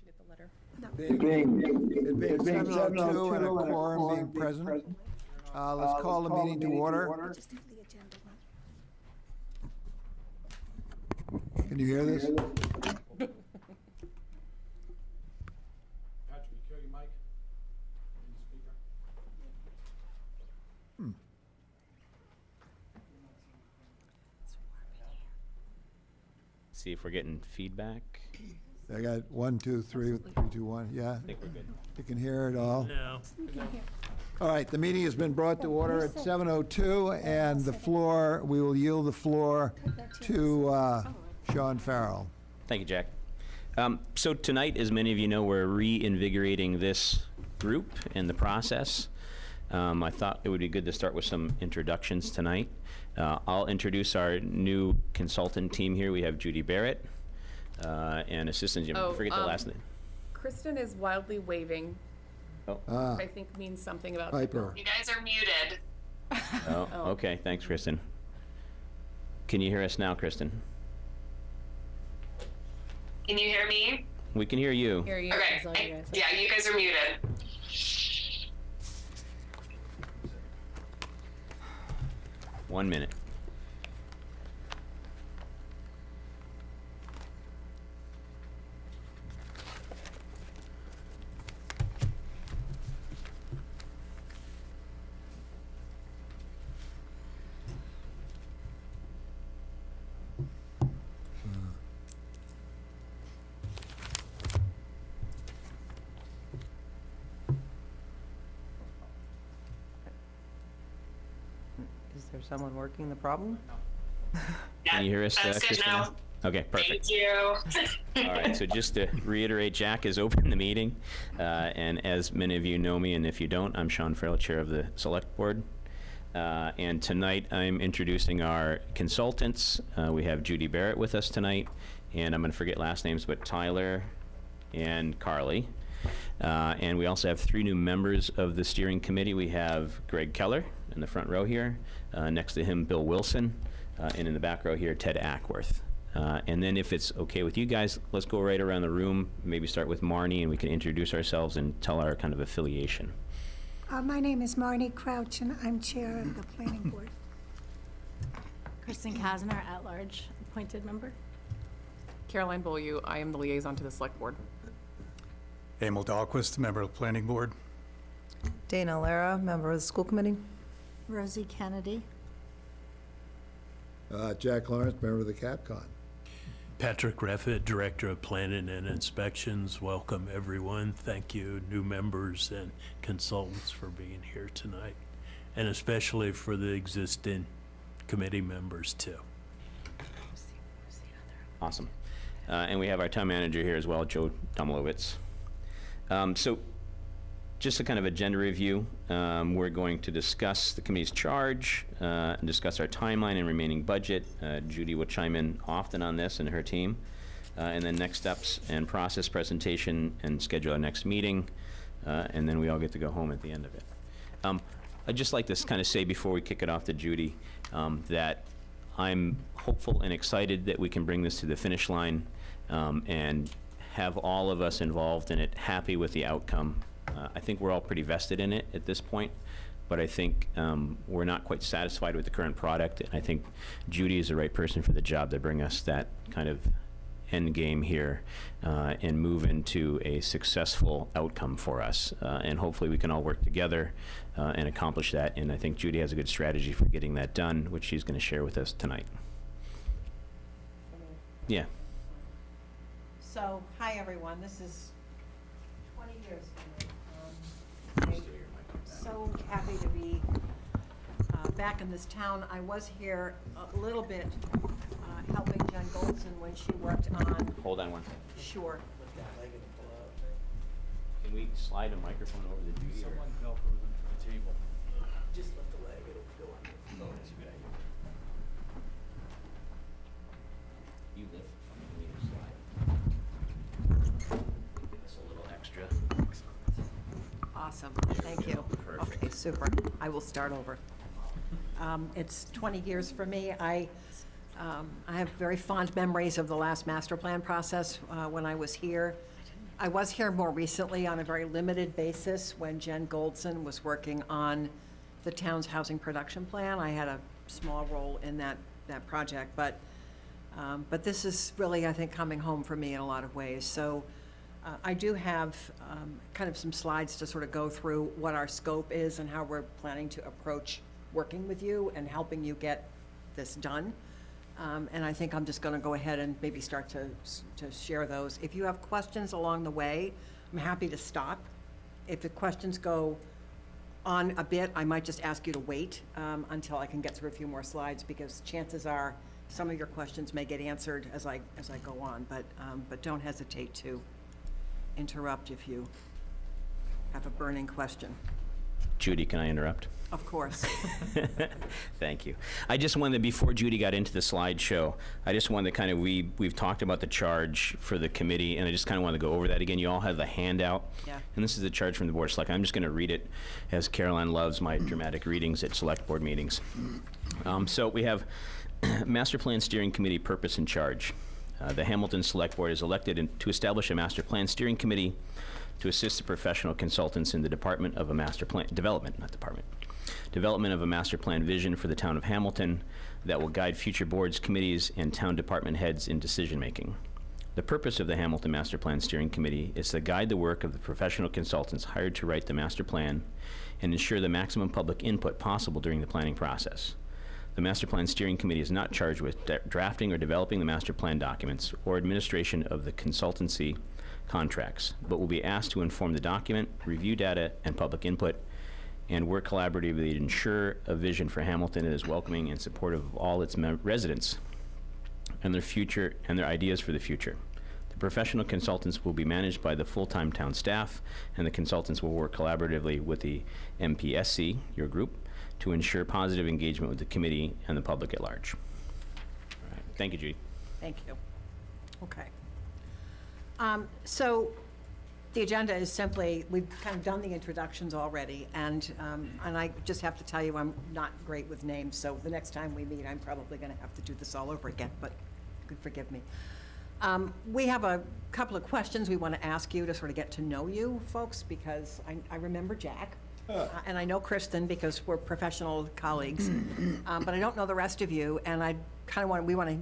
Get the letter. It being 7:02 and a quorum being present, let's call the meeting to order. Just have the agenda one. Can you hear this? Patrick, you carry your mic? In the speaker? See if we're getting feedback. I got 1, 2, 3, 3, 2, 1, yeah? I think we're good. You can hear it all? No. All right, the meeting has been brought to order at 7:02, and the floor, we will yield the floor to Sean Farrell. Thank you, Jack. So tonight, as many of you know, we're reinvigorating this group and the process. I thought it would be good to start with some introductions tonight. I'll introduce our new consultant team here. We have Judy Barrett and Assistant Jim. Forget the last name. Kristen is wildly waving. I think means something about Piper. You guys are muted. Oh, okay. Thanks, Kristen. Can you hear us now, Kristen? Can you hear me? We can hear you. Here you Okay. Yeah, you guys are muted. One minute. Is there someone working the problem? Can you hear us, That's good Kristen? now. Okay, perfect. Thank you. All right, so just to reiterate, Jack has opened the meeting, and as many of you know me, and if you don't, I'm Sean Farrell, Chair of the Select Board. And tonight, I'm introducing our consultants. We have Judy Barrett with us tonight, and I'm going to forget last names, but Tyler and Carly. And we also have 3 new members of the steering committee. We have Greg Keller in the front row here. Next to him, Bill Wilson. And in the back row here, Ted Ackworth. And then if it's okay with you guys, let's go right around the room, maybe start with Marnie, and we can introduce ourselves and tell our kind of affiliation. My name is Marnie Crouch, and I'm Chair of the Planning Board. Kristen Kasner, at-large appointed member. Caroline Beaulieu, I am the liaison to the select board. Emil Dahlquist, member of the Planning Board. Dana Lara, member of the school committee. Rosie Kennedy. Jack Lawrence, member of the CapCon. Patrick Reffitt, Director of Planning and Inspections. Welcome, everyone. Thank you, new members and consultants, for being here tonight, and especially for the existing committee members, too. Awesome. And we have our town manager here as well, Joe Domlowitz. So just a kind of agenda review. We're going to discuss the committee's charge, and discuss our timeline and remaining budget. Judy will chime in often on this and her team. And then next steps and process presentation and schedule our next meeting. And then we all get to go home at the end of it. I'd just like to kind of say before we kick it off to Judy, that I'm hopeful and excited that we can bring this to the finish line, and have all of us involved in it happy with the outcome. I think we're all pretty vested in it at this point, but I think we're not quite satisfied with the current product. And I think Judy is the right person for the job to bring us that kind of end game here, and move into a successful outcome for us. And hopefully we can all work together and accomplish that. And I think Judy has a good strategy for getting that done, which she's going to share with us tonight. Yeah. So, hi, everyone. This is 20 years for me. I'm so happy to be back in this town. I was here a little bit helping Jen Goldson when she worked on Hold on one second. Shore. Can we slide a microphone over to Judy? Someone velcroed them to the table. Just lift the leg, it'll go on. Oh, that's a good idea. You lift, we need to slide. Give us a little extra. Awesome, thank you. Perfect. Okay, super. I will start over. It's 20 years for me. I have very fond memories of the last master plan process when I was here. I was here more recently on a very limited basis when Jen Goldson was working on the town's housing production plan. I had a small role in that project, but this is really, I think, coming home for me in a lot of ways. So I do have kind of some slides to sort of go through what our scope is and how we're planning to approach working with you and helping you get this done. And I think I'm just going to go ahead and maybe start to share those. If you have questions along the way, I'm happy to stop. If the questions go on a bit, I might just ask you to wait until I can get through a few more slides, because chances are some of your questions may get answered as I go on. But don't hesitate to interrupt if you have a burning question. Judy, can I interrupt? Of course. Thank you. I just wanted, before Judy got into the slideshow, I just wanted to kind of, we've talked about the charge for the committee, and I just kind of wanted to go over that again. You all have the handout. Yeah. And this is the charge from the Board of Select. I'm just going to read it, as Caroline loves my dramatic readings at select board meetings. So we have Master Plan Steering Committee purpose and charge. The Hamilton Select Board is elected to establish a Master Plan Steering Committee to assist the professional consultants in the development of a master plan of a master plan vision for the town of Hamilton that will guide future boards, committees, and town department heads in decision-making. The purpose of the Hamilton Master Plan Steering Committee is to guide the work of the professional consultants hired to write the master plan and ensure the maximum public input possible during the planning process. The Master Plan Steering Committee is not charged with drafting or developing the master plan documents or administration of the consultancy contracts, but will be asked to inform the document, review data and public input, and work collaboratively to ensure a vision for Hamilton that is welcoming and supportive of all its residents and their future and their ideas for the future. The professional consultants will be managed by the full-time town staff, and the consultants will work collaboratively with the MPSC, your group, to ensure positive engagement with the committee and the public at large. All right. Thank you, Judy. Thank you. Okay. So the agenda is simply, we've kind of done the introductions already, and I just have to tell you, I'm not great with names, so the next time we meet, I'm probably going to have to do this all over again, but you can forgive me. We have a couple of questions we want to ask you to sort of get to know you folks, because I remember Jack, and I know Kristen because we're professional colleagues, but I don't know the rest of you, and I kind of we want to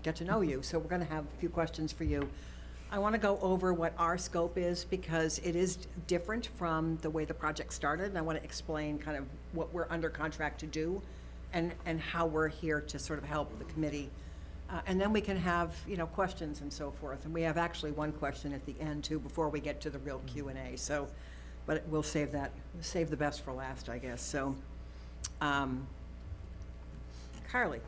get to know you, so we're going to have a few questions for you. I want to go over what our scope is, because it is different from the way the project started, and I want to explain kind of what we're under contract to do and how we're here to sort of help the committee. And then we can have, questions and so forth. And we have actually one question at the end too, before we get to the real Q&A. So, but we'll save that, save the best for last, I guess. So, Carly.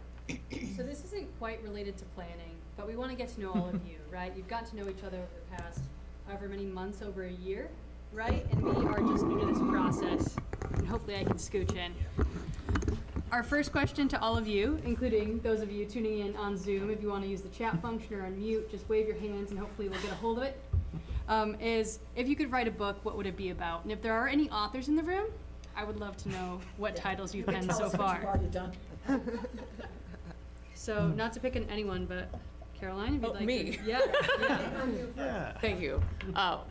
So this isn't quite related to planning, but we want to get to know all of you, right? You've got to know each other over the past however many months, over a year, right? And we are just new to this process, and hopefully I can scooch in. Our first question to all of you, including those of you tuning in on Zoom, if you want to use the chat function or unmute, just wave your hands and hopefully we'll get a hold of it, is if you could write a book, what would it be about? And if there are any authors in the room, I would love to know what titles you've penned so far. You've already done. So, not to pick on anyone, but Caroline, if you'd like me. to. Yeah. Thank you. Well,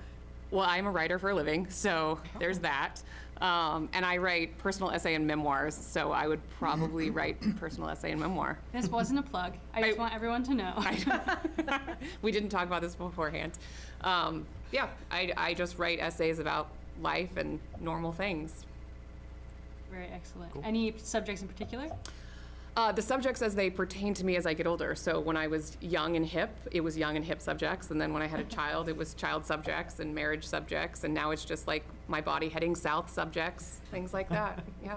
I'm a writer for a living, so there's that. And I write personal essay and memoirs, so I would probably write personal essay and memoir. This wasn't a plug. I just want everyone to know. We didn't talk about this beforehand. I just write essays about life and normal things. Very excellent. Cool. Any subjects in particular? The subjects as they pertain to me as I get older. So when I was young and hip, it was young and hip subjects. And then when I had a child, it was child subjects and marriage subjects. And now it's just like my body heading south subjects, things like that. Yeah.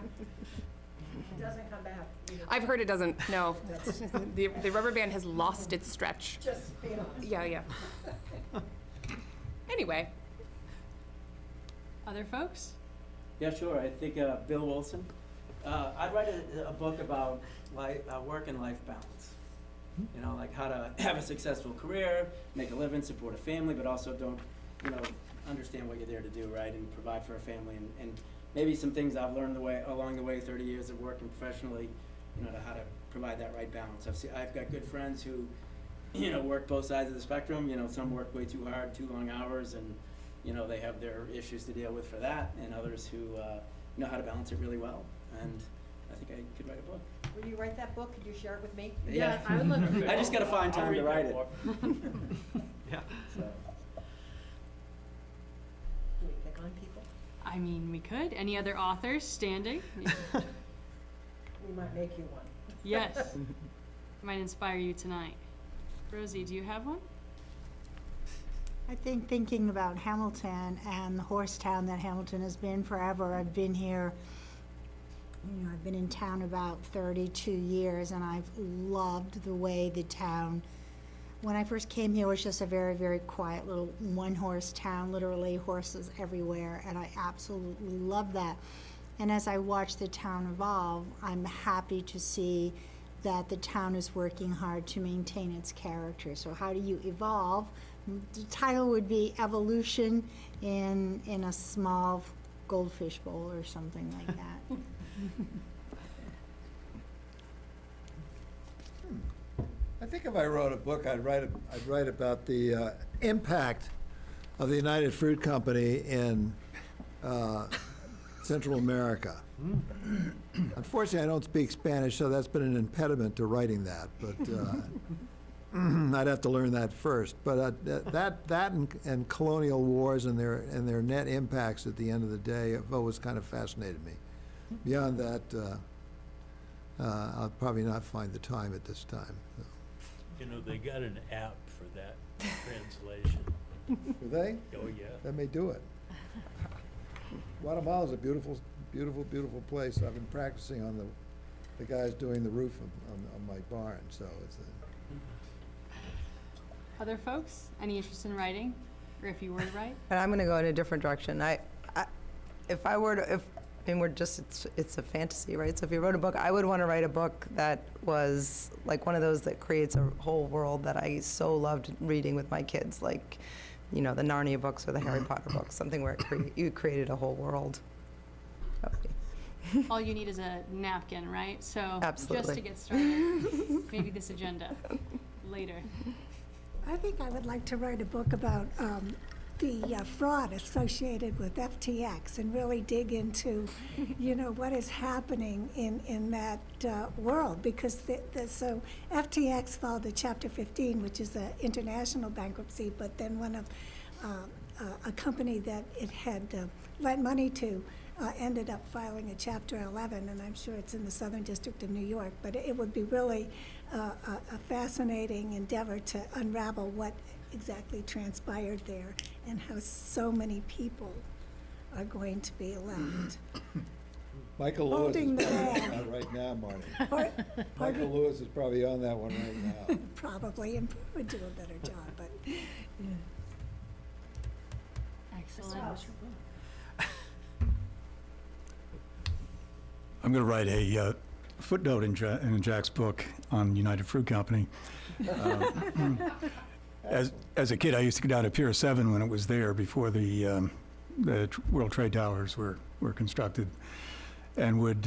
It doesn't come back. I've heard it doesn't, no. The rubber band has lost its stretch. Just be honest. Yeah. Anyway. Other folks? Yeah, sure. I think Bill Wilson. I'd write a book about work and life balance. Like how to have a successful career, make a living, support a family, but also don't, understand what you're there to do, right, and provide for a family, and maybe some things I've learned along the way, 30 years of working professionally, to how to provide that right balance. I've got good friends who work both sides of the spectrum. Some work way too hard, too long hours, and, they have their issues to deal with for that, and others who know how to balance it really well. And I think I could write a book. Will you write that book? Could you share it with me? Yeah, I would love to read I just got to find time to write it. Yeah. So. Do we pick on people? I mean, we could. Any other authors standing? We might make you one. Yes. Might inspire you tonight. Rosie, do you have one? I think thinking about Hamilton and the horse town that Hamilton has been forever, I've been here, I've been in town about 32 years, and I've loved the way the town, when I first came here, it was just a very, very quiet little one-horse town, literally horses everywhere, and I absolutely love that. And as I watch the town evolve, I'm happy to see that the town is working hard to maintain its character. So how do you evolve? The title would be Evolution in a small goldfish bowl or something like that. I think if I wrote a book, I'd write about the impact of the United Fruit Company in Central America. Unfortunately, I don't speak Spanish, so that's been an impediment to writing that, but I'd have to learn that first. But that and colonial wars and their net impacts at the end of the day have always kind of fascinated me. Beyond that, I'll probably not find the time at this time. So. They got an app for that translation. Do they? Oh, yeah. That may do it. Guatemala's a beautiful, beautiful, beautiful place. I've been practicing on the guys doing the roof on my barn, so it's Other folks? Any interest in writing? Or if you were to write? And I'm going to go in a different direction. If I were to, it's a fantasy, right? So if you wrote a book, I would want to write a book that was like one of those that creates a whole world that I so loved reading with my kids, like, the Narnia books or the Harry Potter books, something where you created a whole world. All you need is a napkin, right? So Absolutely. just to get started, maybe this agenda later. I think I would like to write a book about the fraud associated with FTX and really dig into, what is happening in that world. Because so FTX filed a Chapter 15, which is an international bankruptcy, but then one of a company that it had lent money to ended up filing a Chapter 11, and I'm sure it's in the Southern District of New York. But it would be really a fascinating endeavor to unravel what exactly transpired there and how so many people are going to be left. Michael Lewis Holding the is bag. on that right now, Marty. Michael Lewis is probably on that one right now. Probably, and would do a better job, but, Excellent. I'm going to write a footnote in Jack's book on United Fruit Company. As a kid, I used to go down to Pier 7 when it was there before the World Trade Towers were constructed, and would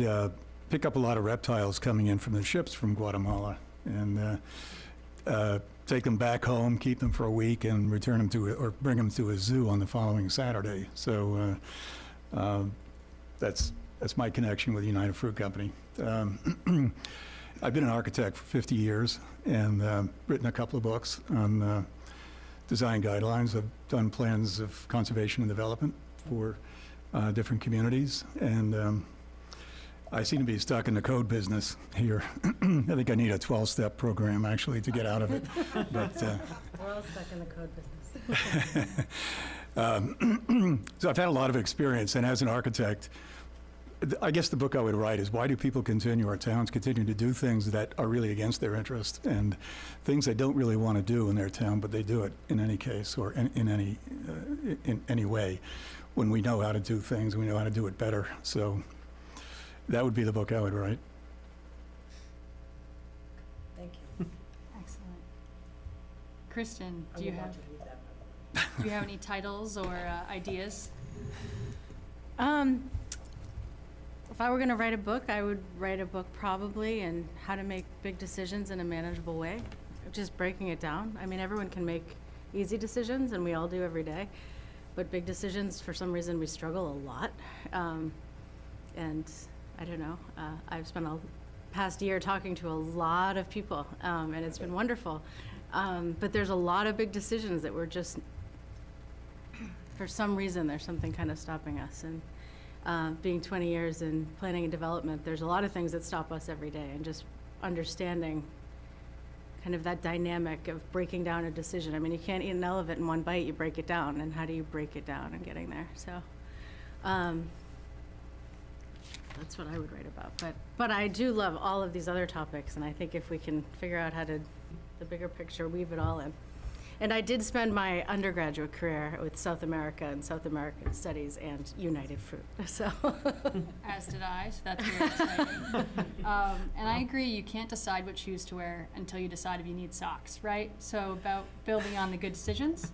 pick up a lot of reptiles coming in from the ships from Guatemala, and take them back home, keep them for a week, and return them or bring them to a zoo on the following Saturday. So that's my connection with United Fruit Company. I've been an architect for 50 years and written a couple of books on design guidelines. I've done plans of conservation and development for different communities, and I seem to be stuck in the code business here. I think I need a 12-step program, actually, to get out of it. But We're all stuck in the code business. so I've had a lot of experience, and as an architect, I guess the book I would write is, why do people our towns continue to do things that are really against their interest, and things they don't really want to do in their town, but they do it in any case, or in any way. When we know how to do things, we know how to do it better. So that would be the book I would write. Thank you. Excellent. Kristen, I do you will have want to read that. any titles or ideas? If I were going to write a book, I would write a book probably on how to make big decisions in a manageable way. just breaking it down. I mean, everyone can make easy decisions, and we all do every day. But big decisions, for some reason, we struggle a lot. And I don't know, I've spent a past year talking to a lot of people, and it's been wonderful. But there's a lot of big decisions that we're just, for some reason, there's something kind of stopping us. And being 20 years in planning and development, there's a lot of things that stop us every day, and just understanding kind of that dynamic of breaking down a decision. I mean, you can't eat an elephant in one bite, you break it down, and how do you break it down and getting there? So that's what I would write about. But I do love all of these other topics, and I think if we can figure out how to, the bigger picture, weave it all in. And I did spend my undergraduate career with South America and South American Studies and United Fruit, so. As did I, so that's very exciting. And I agree, you can't decide what shoes to wear until you decide if you need socks, right? So about building on the good decisions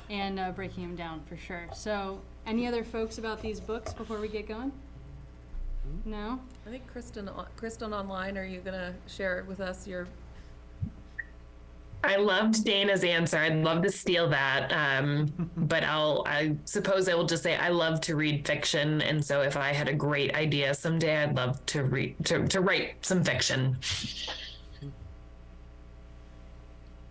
and breaking them down for sure. So any other folks about these books before we get going? No? I think Kristen online, are you gonna share with us your? I loved Dana's answer. I'd love to steal that. But I suppose I will just say I love to read fiction. And so if I had a great idea someday, I'd love to to write some fiction.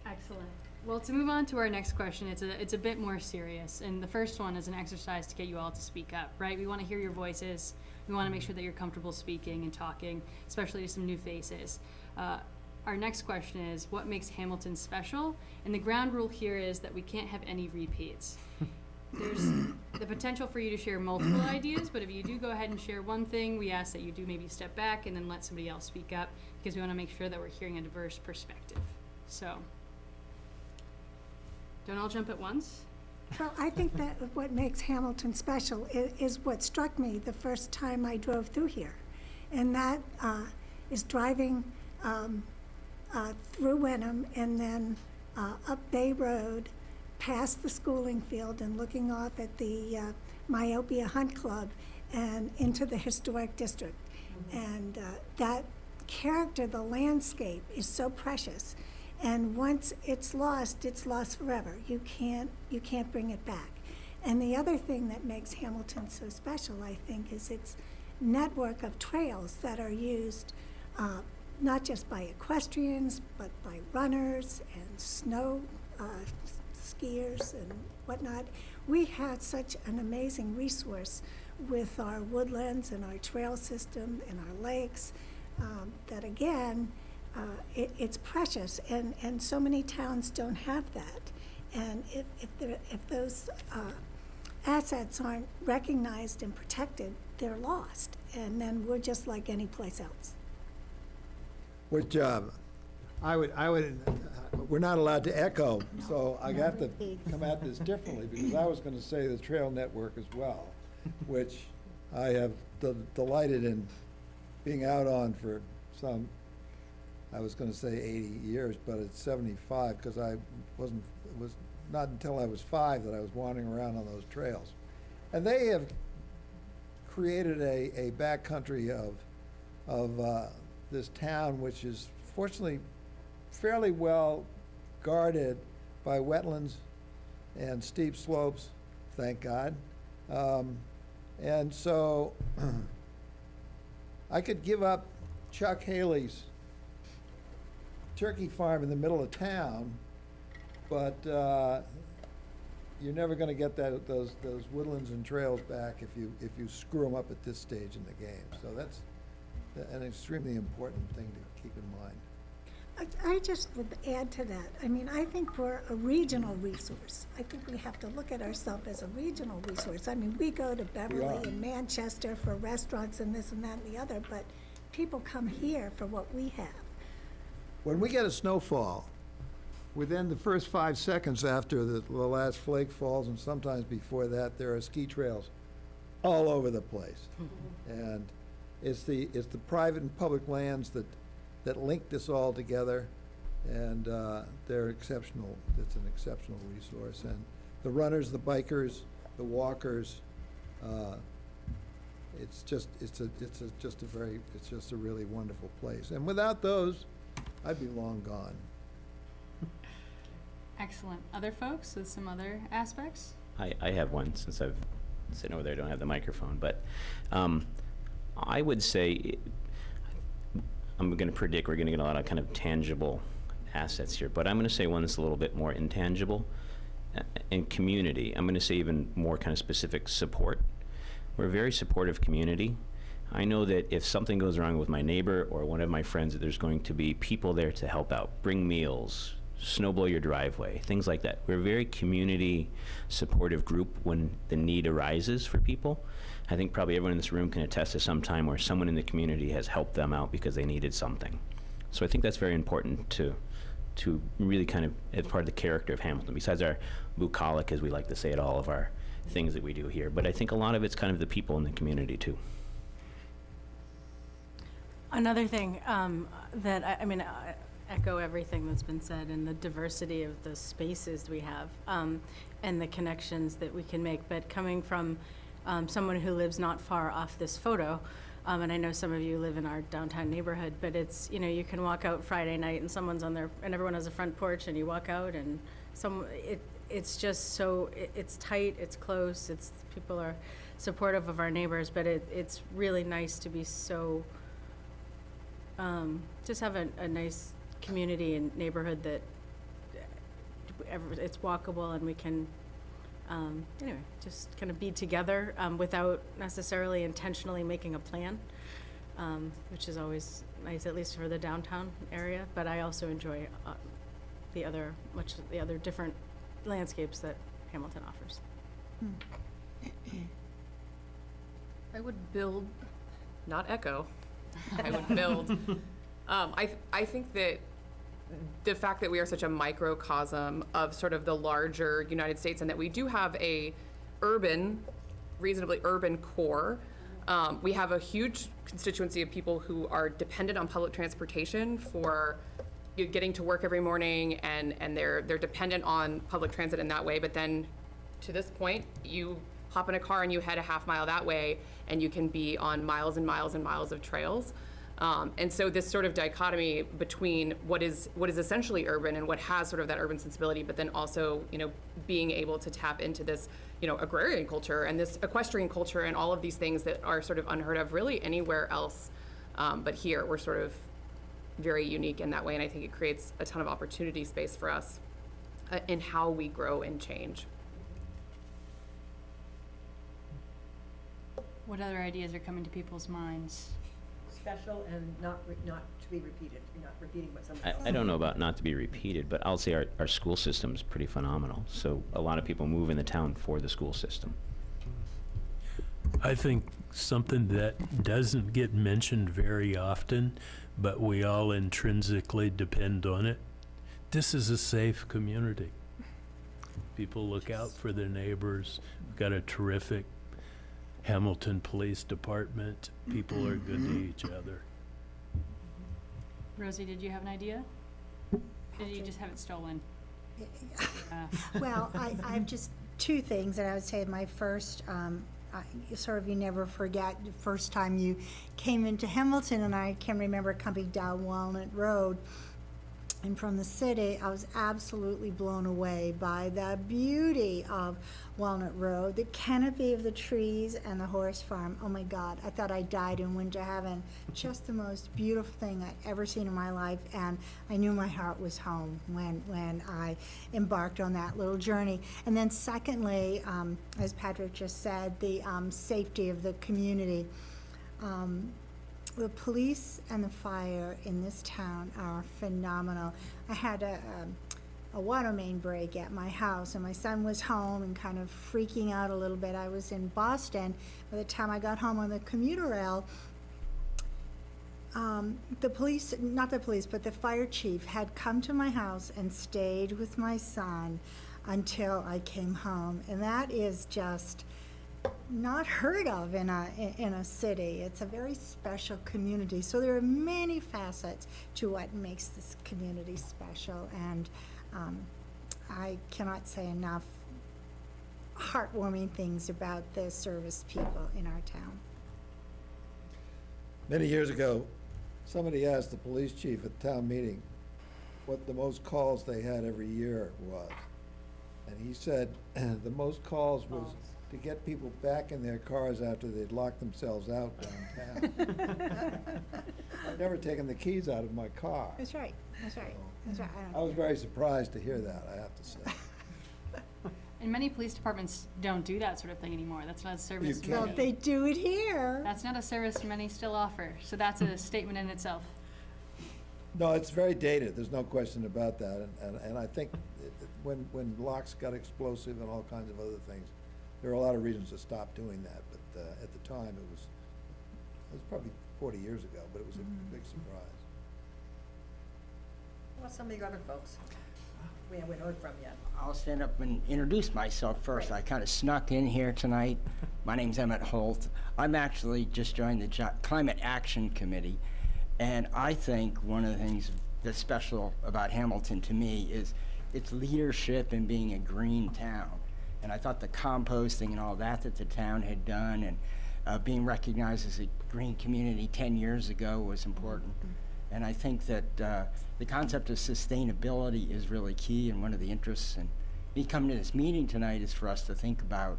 Excellent. Well, to move on to our next question, it's a bit more serious. And the first one is an exercise to get you all to speak up, right? We want to hear your voices. We want to make sure that you're comfortable speaking and talking, especially to some new faces. Our next question is, what makes Hamilton special? And the ground rule here is that we can't have any repeats. There's the potential for you to share multiple ideas, but if you do go ahead and share one thing, we ask that you do maybe step back and then let somebody else speak up, because we want to make sure that we're hearing a diverse perspective. So, don't all jump at once. Well, I think that what makes Hamilton special is what struck me the first time I drove through here. And that is driving through Wenham and then up Bay Road, past the schooling field and looking off at the Myopia Hunt Club and into the historic district. And that character, the landscape, is so precious. And once it's lost forever. You can't bring it back. And the other thing that makes Hamilton so special, I think, is its network of trails that are used not just by equestrians, but by runners and snow skiers and whatnot. We had such an amazing resource with our woodlands and our trail system and our lakes that, again, it's precious, and so many towns don't have that. And if those assets aren't recognized and protected, they're lost, and then we're just like any place else. Which I would, we're not allowed to echo, so I have to come at this differently, because I was going to say the trail network as well, which I have delighted in being out on for some, I was going to say 80 years, but it's 75, because it was not until I was 5 that I was wandering around on those trails. And they have created a backcountry of this town, which is fortunately fairly well guarded by wetlands and steep slopes, thank God. And so I could give up Chuck Haley's turkey farm in the middle of town, but you're never going to get those woodlands and trails back if you screw them up at this stage in the game. So that's an extremely important thing to keep in mind. I just would add to that. I mean, I think we're a regional resource. I think we have to look at ourselves as a regional resource. I mean, we go to Beverly and Manchester for restaurants and this and that and the other, but people come here for what we have. When we get a snowfall, within the first 5 seconds after the last flake falls, and sometimes before that, there are ski trails all over the place. And it's the private and public lands that link this all together, and they're exceptional. It's an exceptional resource. And the runners, the bikers, the walkers, it's just a really wonderful place. And without those, I'd be long gone. Excellent. Other folks with some other aspects? I have one, since I've sitting over there, I don't have the microphone, but I would say, I'm going to predict we're going to get a lot of kind of tangible assets here, but I'm going to say one that's a little bit more intangible. In community, I'm going to say even more kind of specific support. We're a very supportive community. I know that if something goes wrong with my neighbor or one of my friends, that there's going to be people there to help out, bring meals, snow blow your driveway, things like that. We're a very community supportive group when the need arises for people. I think probably everyone in this room can attest to some time where someone in the community has helped them out because they needed something. So I think that's very important to really kind of, as part of the character of Hamilton, besides our bucolic, as we like to say at all of our things that we do here. But I think a lot of it's kind of the people in the community too. Another thing that, I echo everything that's been said, and the diversity of the spaces we have, and the connections that we can make. But coming from someone who lives not far off this photo, and I know some of you live in our downtown neighborhood, but it's, you can walk out Friday night and someone's on there, and everyone has a front porch, and you walk out and it's just so, it's tight, it's close, people are supportive of our neighbors, but it's really nice to be so, just have a nice community and neighborhood that it's walkable, and we can, anyway, just kind of be together without necessarily intentionally making a plan, which is always nice, at least for the downtown area. But I also enjoy the other different landscapes that Hamilton offers. I would build, not echo. I would build. I think that the fact that we are such a microcosm of sort of the larger United States, and that we do have a reasonably urban core. We have a huge constituency of people who are dependent on public transportation for getting to work every morning, and they're dependent on public transit in that way. But then, to this point, you hop in a car and you head a half mile that way, and you can be on miles and miles and miles of trails. And so this sort of dichotomy between what is essentially urban and what has sort of that urban sensibility, but then also, being able to tap into this, agrarian culture and this equestrian culture and all of these things that are sort of unheard of really anywhere else. But here we're sort of very unique in that way. And I think it creates a ton of opportunity space for us in how we grow and change. What other ideas are coming to people's minds? Special and not to be repeated. You're not repeating what somebody else. I don't know about not to be repeated, but I'll say our school system's pretty phenomenal. So a lot of people move in the town for the school system. I think something that doesn't get mentioned very often, but we all intrinsically depend on it. This is a safe community. People look out for their neighbors. We've got a terrific Hamilton Police Department. People are good to each other. Rosie, did you have an idea? Did you just have it stolen? Well, I have just two things that I would say. My first, you never forget the first time you came into Hamilton, and I can remember coming down Walnut Road. And from the city, I was absolutely blown away by the beauty of Walnut Road, the canopy of the trees, and the horse farm. Oh my God, I thought I died and went to heaven. Just the most beautiful thing I'd ever seen in my life, and I knew my heart was home when I embarked on that little journey. And then secondly, as Patrick just said, the safety of the community. The police and the fire in this town are phenomenal. I had a water main break at my house, and my son was home and kind of freaking out a little bit. I was in Boston. By the time I got home on the commuter rail, the police, not the police, but the fire chief had come to my house and stayed with my son until I came home. And that is just not heard of in a city. It's a very special community. So there are many facets to what makes this community special, and I cannot say enough heartwarming things about the service people in our town. Many years ago, somebody asked the police chief at town meeting, what the most calls they had every year was. And he said the most calls was to get people back in their cars after they'd locked themselves out downtown. I've never taken the keys out of my car. That's right, that's right, that's right. I was very surprised to hear that, I have to say. And many police departments don't do that sort of thing anymore. That's not a service. can't. Well, they do it here. That's not a service many still offer. So that's a statement in itself. No, it's very dated, there's no question about that, and I think when locks got explosive and all kinds of other things, there were a lot of reasons to stop doing that, but at the time, it was probably 40 years ago, but it was a big surprise. Well, some of you other folks we haven't heard from yet. I'll stand up and introduce myself first. I kind of snuck in here tonight. My name's Emmett Holt. I'm actually just joined the Climate Action Committee, and I think one of the things that's special about Hamilton to me is its leadership in being a green town. And I thought the composting and all that the town had done, and being recognized as a green community 10 years ago was important. And I think that the concept of sustainability is really key, and one of the interests in me coming to this meeting tonight is for us to think about,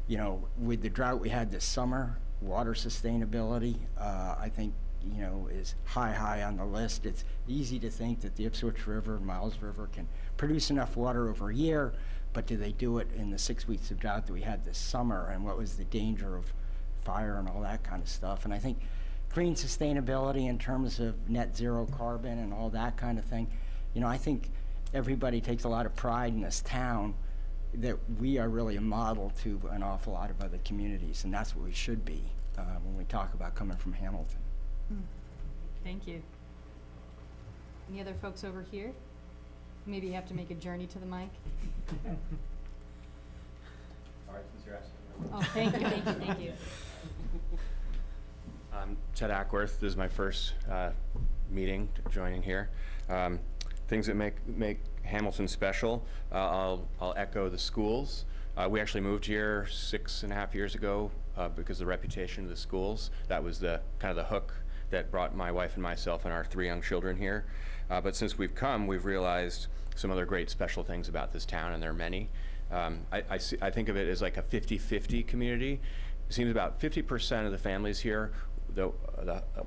you know, with the drought we had this summer, water sustainability, I think, you know, is high on the list. It's easy to think that the Ipswich River, Miles River can produce enough water over a year, but do they do it in the 6 weeks of drought that we had this summer, and what was the danger of fire and all that kind of stuff? And I think green sustainability in terms of net zero carbon and all that kind of thing, you know, I think everybody takes a lot of pride in this town that we are really a model to an awful lot of other communities, and that's what we should be when we talk about coming from Hamilton. Thank you. Any other folks over here? Maybe you have to make a journey to the mic. All right, since you're asking. Oh, thank you, thank you, thank you. I'm Ted Ackworth. This is my first meeting joining here. Things that make Hamilton special, I'll echo the schools. We actually moved here 6.5 years ago because of the reputation of the schools. That was the kind of the hook that brought my wife and myself and our 3 young children here. But since we've come, we've realized some other great special things about this town, and there are many. I think of it as like a 50-50 community. It seems about 50% of the families here,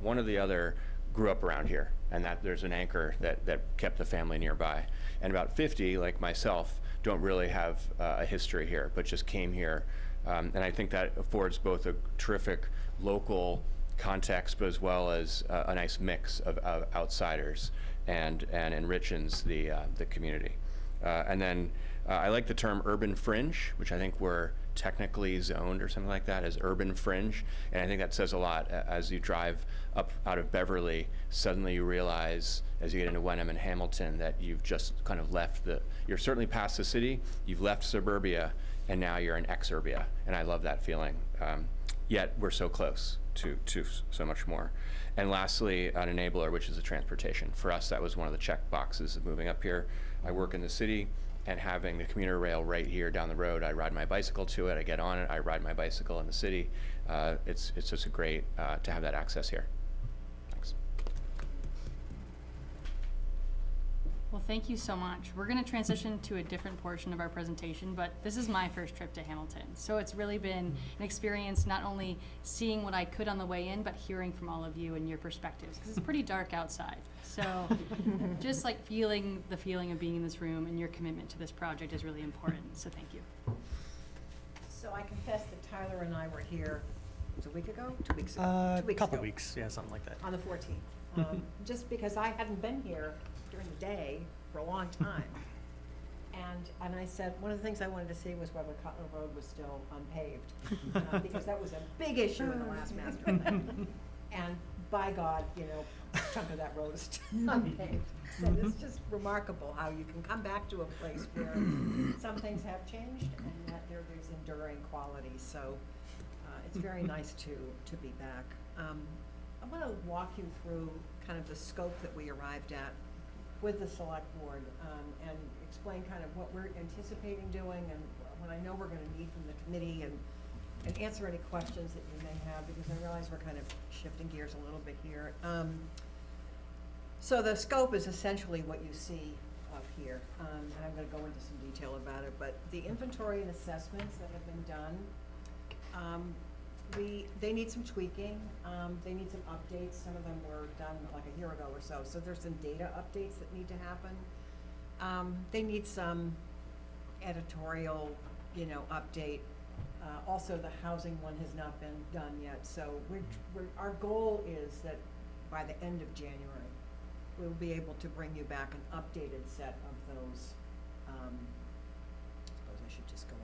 one or the other, grew up around here, and that there's an anchor that kept the family nearby. And about 50, like myself, don't really have a history here, but just came here. And I think that affords both a terrific local context, but as well as a nice mix of outsiders, and enriches the community. And then I like the term urban fringe, which I think we're technically zoned or something like that as urban fringe, and I think that says a lot. As you drive up out of Beverly, suddenly you realize as you get into Wenham and Hamilton that you've just kind of left you're certainly past the city, you've left suburbia, and now you're in exurbia, and I love that feeling. Yet we're so close to so much more. And lastly, an enabler, which is the transportation. For us, that was one of the check boxes of moving up here. I work in the city, and having the commuter rail right here down the road, I ride my bicycle to it, I get on it, I ride my bicycle in the city. It's just great to have that access here. Thanks. Well, thank you so much. We're going to transition to a different portion of our presentation, but this is my first trip to Hamilton. So it's really been an experience not only seeing what I could on the way in, but hearing from all of you and your perspectives, because it's pretty dark outside. So just like feeling the feeling of being in this room and your commitment to this project is really important. So thank you. So I confess that Tyler and I were here, it was a week ago, 2 weeks ago? 2 weeks Couple ago. weeks, yeah, something like that. On the 14th. Just because I hadn't been here during the day for a long time. And I said, one of the things I wanted to see was whether Cutler Road was still unpaved. Because that was a big issue in the last master plan. And by God, you know, a chunk of that road is still unpaved. So it's just remarkable how you can come back to a place where some things have changed and yet there's enduring qualities. So it's very nice to be back. I want to walk you through kind of the scope that we arrived at with the select board, and explain kind of what we're anticipating doing and what I know we're going to need from the committee, and answer any questions that you may have, because I realize we're kind of shifting gears a little bit here. So the scope is essentially what you see up here. And I'm gonna go into some detail about it, but the inventory and assessments that have been done, they need some tweaking, they need some updates. Some of them were done like a year ago or so. So there's some data updates that need to happen. They need some editorial, update. Also, the housing one has not been done yet. So our goal is that by the end of January, we'll be able to bring you back an updated set of those. I suppose I should just go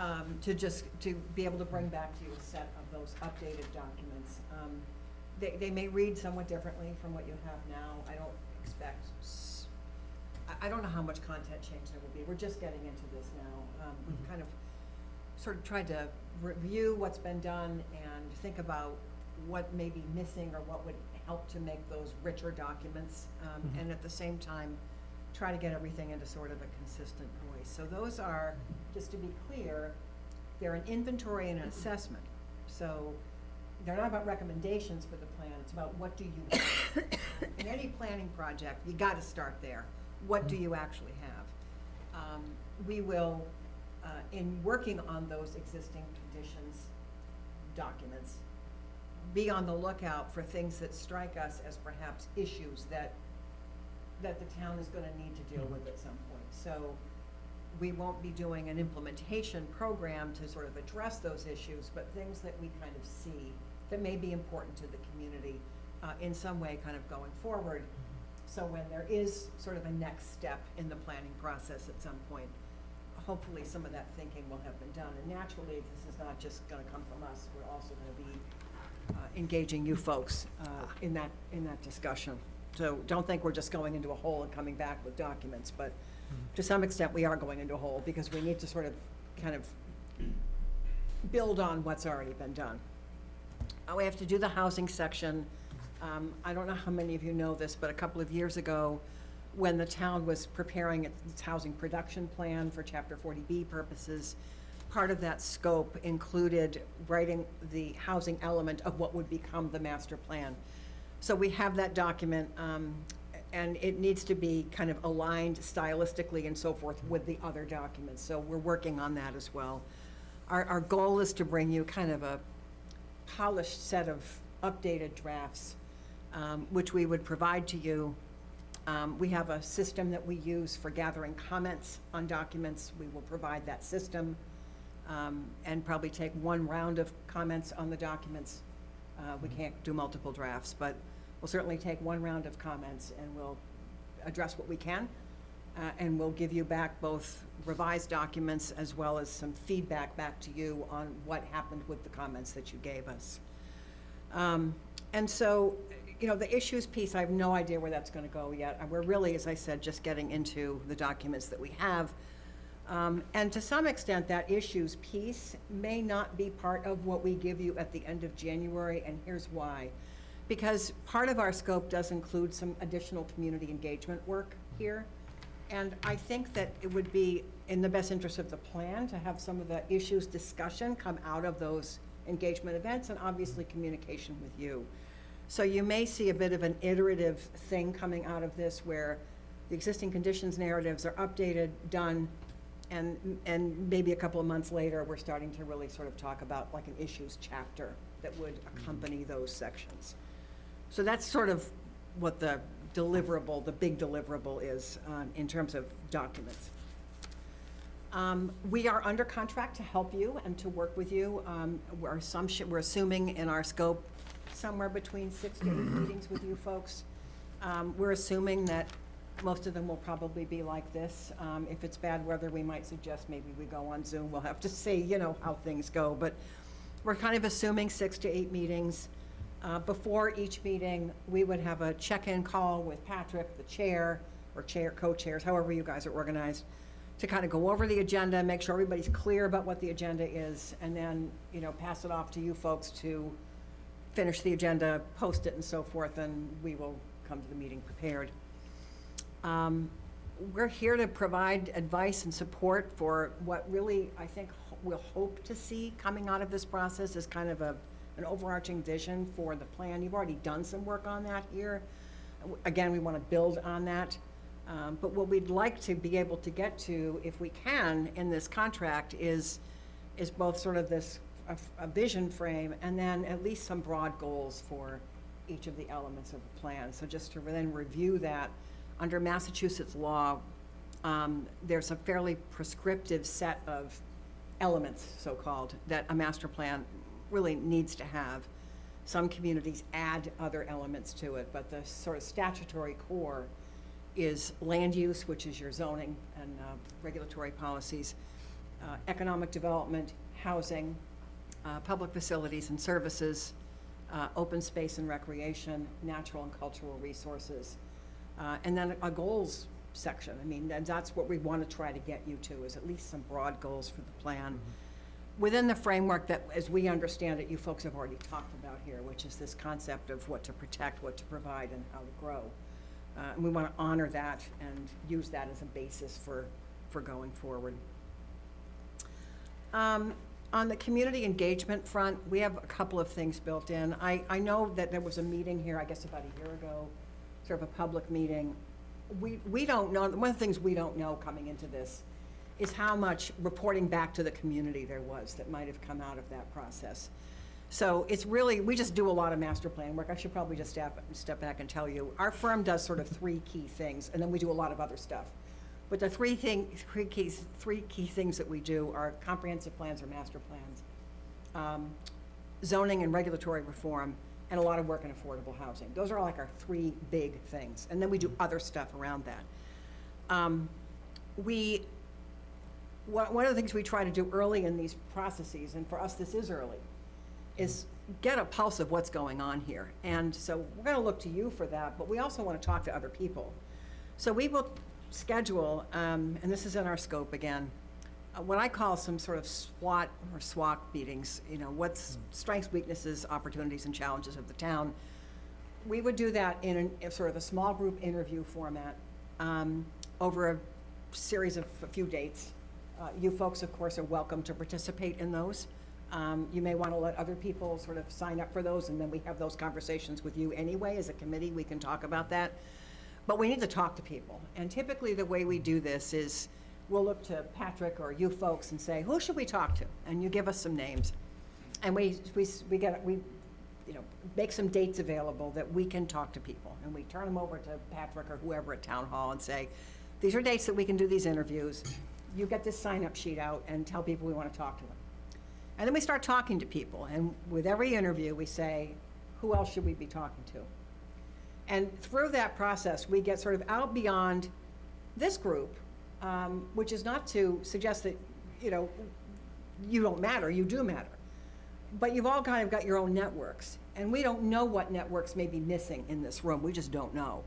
on. To be able to bring back to you a set of those updated documents. They may read somewhat differently from what you have now. I don't expect, I don't know how much content change there will be. We're just getting into this now. We've kind of sort of tried to review what's been done and think about what may be missing or what would help to make those richer documents, and at the same time, try to get everything into sort of a consistent voice. So those are, just to be clear, they're an inventory and an assessment. So they're not about recommendations for the plan, it's about what do you have. In any planning project, you gotta start there. What do you actually have? We will, in working on those existing conditions documents, be on the lookout for things that strike us as perhaps issues that the town is gonna need to deal with at some point. So we won't be doing an implementation program to sort of address those issues, but things that we kind of see that may be important to the community in some way kind of going forward. So when there is sort of a next step in the planning process at some point, hopefully some of that thinking will have been done. And naturally, this is not just gonna come from us, we're also gonna be engaging you folks in that discussion. So don't think we're just going into a hole and coming back with documents, but to some extent we are going into a hole because we need to sort of kind of build on what's already been done. We have to do the housing section. I don't know how many of you know this, but a couple of years ago, when the town was preparing its housing production plan for Chapter 40B purposes, part of that scope included writing the housing element of what would become the master plan. So we have that document, and it needs to be kind of aligned stylistically and so forth with the other documents. So we're working on that as well. Our goal is to bring you kind of a polished set of updated drafts, which we would provide to you. We have a system that we use for gathering comments on documents. We will provide that system and probably take one round of comments on the documents. We can't do multiple drafts, but we'll certainly take one round of comments and we'll address what we can. And we'll give you back both revised documents as well as some feedback back to you on what happened with the comments that you gave us. And so, the issues piece, I have no idea where that's gonna go yet. We're really, as I said, just getting into the documents that we have. And to some extent, that issues piece may not be part of what we give you at the end of January, and here's why. Because part of our scope does include some additional community engagement work here. And I think that it would be in the best interest of the plan to have some of the issues discussion come out of those engagement events and obviously communication with you. So you may see a bit of an iterative thing coming out of this where the existing conditions narratives are updated, done, and maybe a couple of months later, we're starting to really sort of talk about like an issues chapter that would accompany those sections. So that's sort of what the deliverable, the big deliverable is in terms of documents. We are under contract to help you and to work with you. We're assuming in our scope somewhere between 6 to 8 meetings with you folks. We're assuming that most of them will probably be like this. If it's bad weather, we might suggest maybe we go on Zoom. We'll have to see, how things go. But we're kind of assuming 6 to 8 meetings. Before each meeting, we would have a check-in call with Patrick, the chair, or co-chairs, however you guys are organized, to kind of go over the agenda, make sure everybody's clear about what the agenda is, and then, pass it off to you folks to finish the agenda, post it and so forth, and we will come to the meeting prepared. We're here to provide advice and support for what really, I think, we'll hope to see coming out of this process is kind of an overarching vision for the plan. You've already done some work on that here, Again, we want to build on that. But what we'd like to be able to get to, if we can, in this contract is both sort of this, a vision frame, and then at least some broad goals for each of the elements of the plan. So just to then review that, under Massachusetts law, there's a fairly prescriptive set of elements, so-called, that a master plan really needs to have. Some communities add other elements to it, but the sort of statutory core is land use, which is your zoning and regulatory policies, economic development, housing, public facilities and services, open space and recreation, natural and cultural resources, and then a goals section. I mean, and that's what we want to try to get you to, is at least some broad goals for the plan. Within the framework that, as we understand it, you folks have already talked about here, which is this concept of what to protect, what to provide, and how to grow. And we want to honor that and use that as a basis for going forward. On the community engagement front, we have a couple of things built in. I know that there was a meeting here, I guess about a year ago, sort of a public meeting. We don't know, one of the things we don't know coming into this is how much reporting back to the community there was that might have come out of that process. So it's really, we just do a lot of master plan work. I should probably just step back and tell you, our firm does sort of three key things, and then we do a lot of other stuff. But the three key things that we do are comprehensive plans or master plans, zoning and regulatory reform, and a lot of work in affordable housing. Those are like our three big things. And then we do other stuff around that. One of the things we try to do early in these processes, and for us this is early, is get a pulse of what's going on here. And so we're going to look to you for that, but we also want to talk to other people. So we will schedule, and this is in our scope again, what I call some sort of SWOT or SWOC meetings, you know, what's strengths, weaknesses, opportunities, and challenges of the town. We would do that in a sort of a small group interview format over a series of a few dates. You folks, of course, are welcome to participate in those. You may want to let other people sort of sign up for those, and then we have those conversations with you anyway. As a committee, we can talk about that. But we need to talk to people. And typically the way we do this is we'll look to Patrick or you folks and say, who should we talk to? And you give us some names. And we make some dates available that we can talk to people. And we turn them over to Patrick or whoever at Town Hall and say, these are dates that we can do these interviews. You get this sign-up sheet out and tell people we want to talk to them. And then we start talking to people. And with every interview, we say, who else should we be talking to? And through that process, we get sort of out beyond this group, which is not to suggest that, you know, you don't matter, you do matter. But you've all kind of got your own networks. And we don't know what networks may be missing in this room. We just don't know.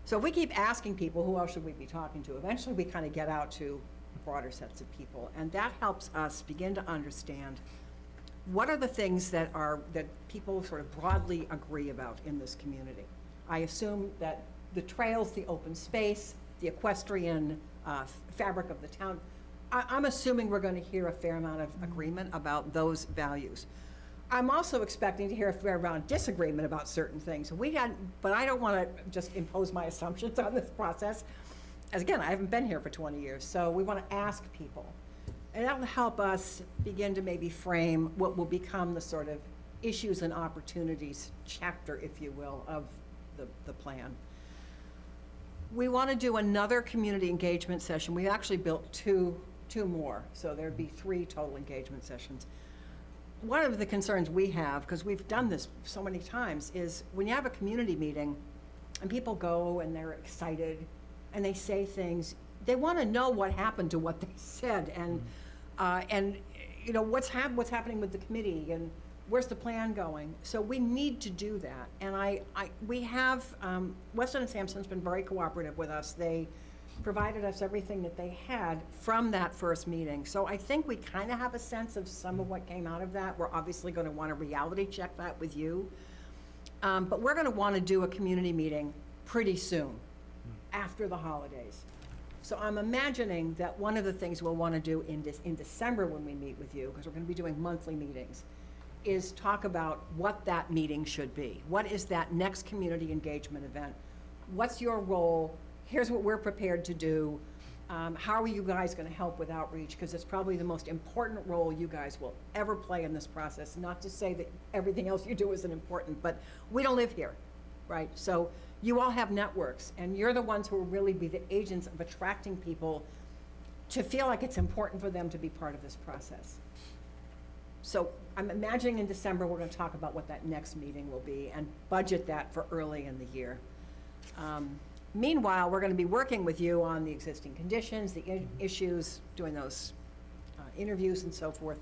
So if we keep asking people, who else should we be talking to? Eventually, we kind of get out to broader sets of people. And that helps us begin to understand what are the things that people sort of broadly agree about in this community. I assume that the trails, the open space, the equestrian fabric of the town, I'm assuming we're going to hear a fair amount of agreement about those values. I'm also expecting to hear a fair amount of disagreement about certain things. But I don't want to just impose my assumptions on this process. As again, I haven't been here for 20 years, so we want to ask people. And that will help us begin to maybe frame what will become the sort of issues and opportunities chapter, if you will, of the plan. We want to do another community engagement session. We actually built two more, so there'd be 3 total engagement sessions. One of the concerns we have, because we've done this so many times, is when you have a community meeting and people go and they're excited and they say things, they want to know what happened to what they said and you know what's happening with the committee and where's the plan going. So we need to do that. And we have, Weston and Sampson's been very cooperative with us. They provided us everything that they had from that first meeting. So I think we kind of have a sense of some of what came out of that. We're obviously going to want to reality check that with you. But we're going to want to do a community meeting pretty soon, after the holidays. So I'm imagining that one of the things we'll want to do in December when we meet with you, because we're going to be doing monthly meetings, is talk about what that meeting should be. What is that next community engagement event? what's your role? Here's what we're prepared to do. How are you guys gonna help with outreach? Because it's probably the most important role you guys will ever play in this process. Not to say that everything else you do isn't important, but we don't live here, right? So you all have networks, and you're the ones who will really be the agents of attracting people to feel like it's important for them to be part of this process. So I'm imagining in December, we're gonna talk about what that next meeting will be and budget that for early in the year. Meanwhile, we're gonna be working with you on the existing conditions, the issues, doing those interviews and so forth.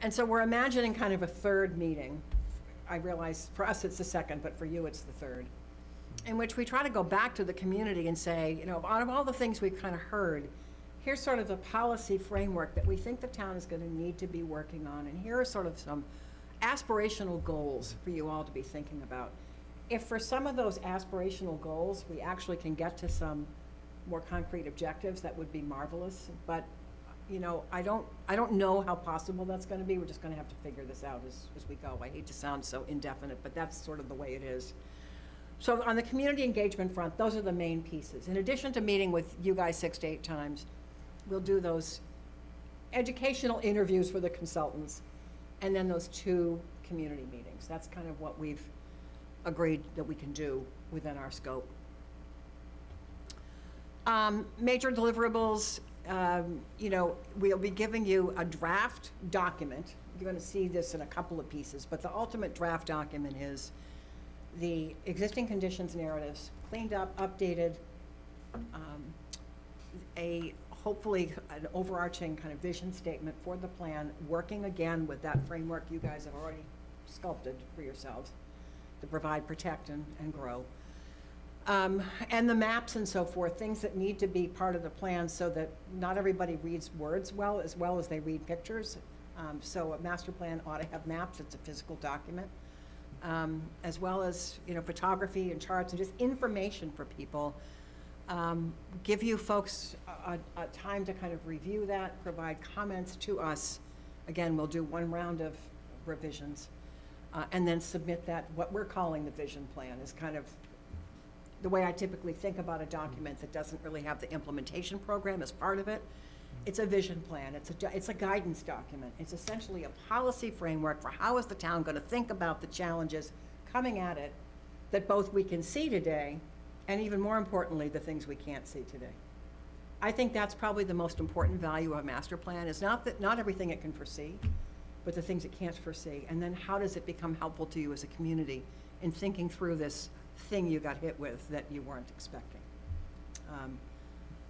And so we're imagining kind of a third meeting. I realize for us it's the second, but for you it's the third, in which we try to go back to the community and say, you know, out of all the things we've kind of heard, here's sort of the policy framework that we think the town is gonna need to be working on, and here are sort of some aspirational goals for you all to be thinking about. If for some of those aspirational goals, we actually can get to some more concrete objectives, that would be marvelous, but, you know, I don't know how possible that's gonna be. We're just gonna have to figure this out as we go. I hate to sound so indefinite, but that's sort of the way it is. So on the community engagement front, those are the main pieces. In addition to meeting with you guys 6 to 8 times, we'll do those educational interviews for the consultants, and then those 2 community meetings. That's kind of what we've agreed that we can do within our scope. Major deliverables, you know, we'll be giving you a draft document. You're gonna see this in a couple of pieces, but the ultimate draft document is the existing conditions narratives, cleaned up, updated, hopefully an overarching kind of vision statement for the plan, working again with that framework you guys have already sculpted for yourselves to provide, protect, and grow. And the maps and so forth, things that need to be part of the plan so that not everybody reads words well as they read pictures. So a master plan ought to have maps, it's a physical document, as well as, you know, photography and charts and just information for people. Give you folks a time to kind of review that, provide comments to us. Again, we'll do 1 round of revisions, and then submit that. What we're calling the vision plan is kind of the way I typically think about a document that doesn't really have the implementation program as part of it. It's a vision plan, it's a guidance document. It's essentially a policy framework for how is the town gonna think about the challenges coming at it that both we can see today, and even more importantly, the things we can't see today. I think that's probably the most important value of a master plan, is not everything it can foresee, but the things it can't foresee. And then how does it become helpful to you as a community in thinking through this thing you got hit with that you weren't expecting?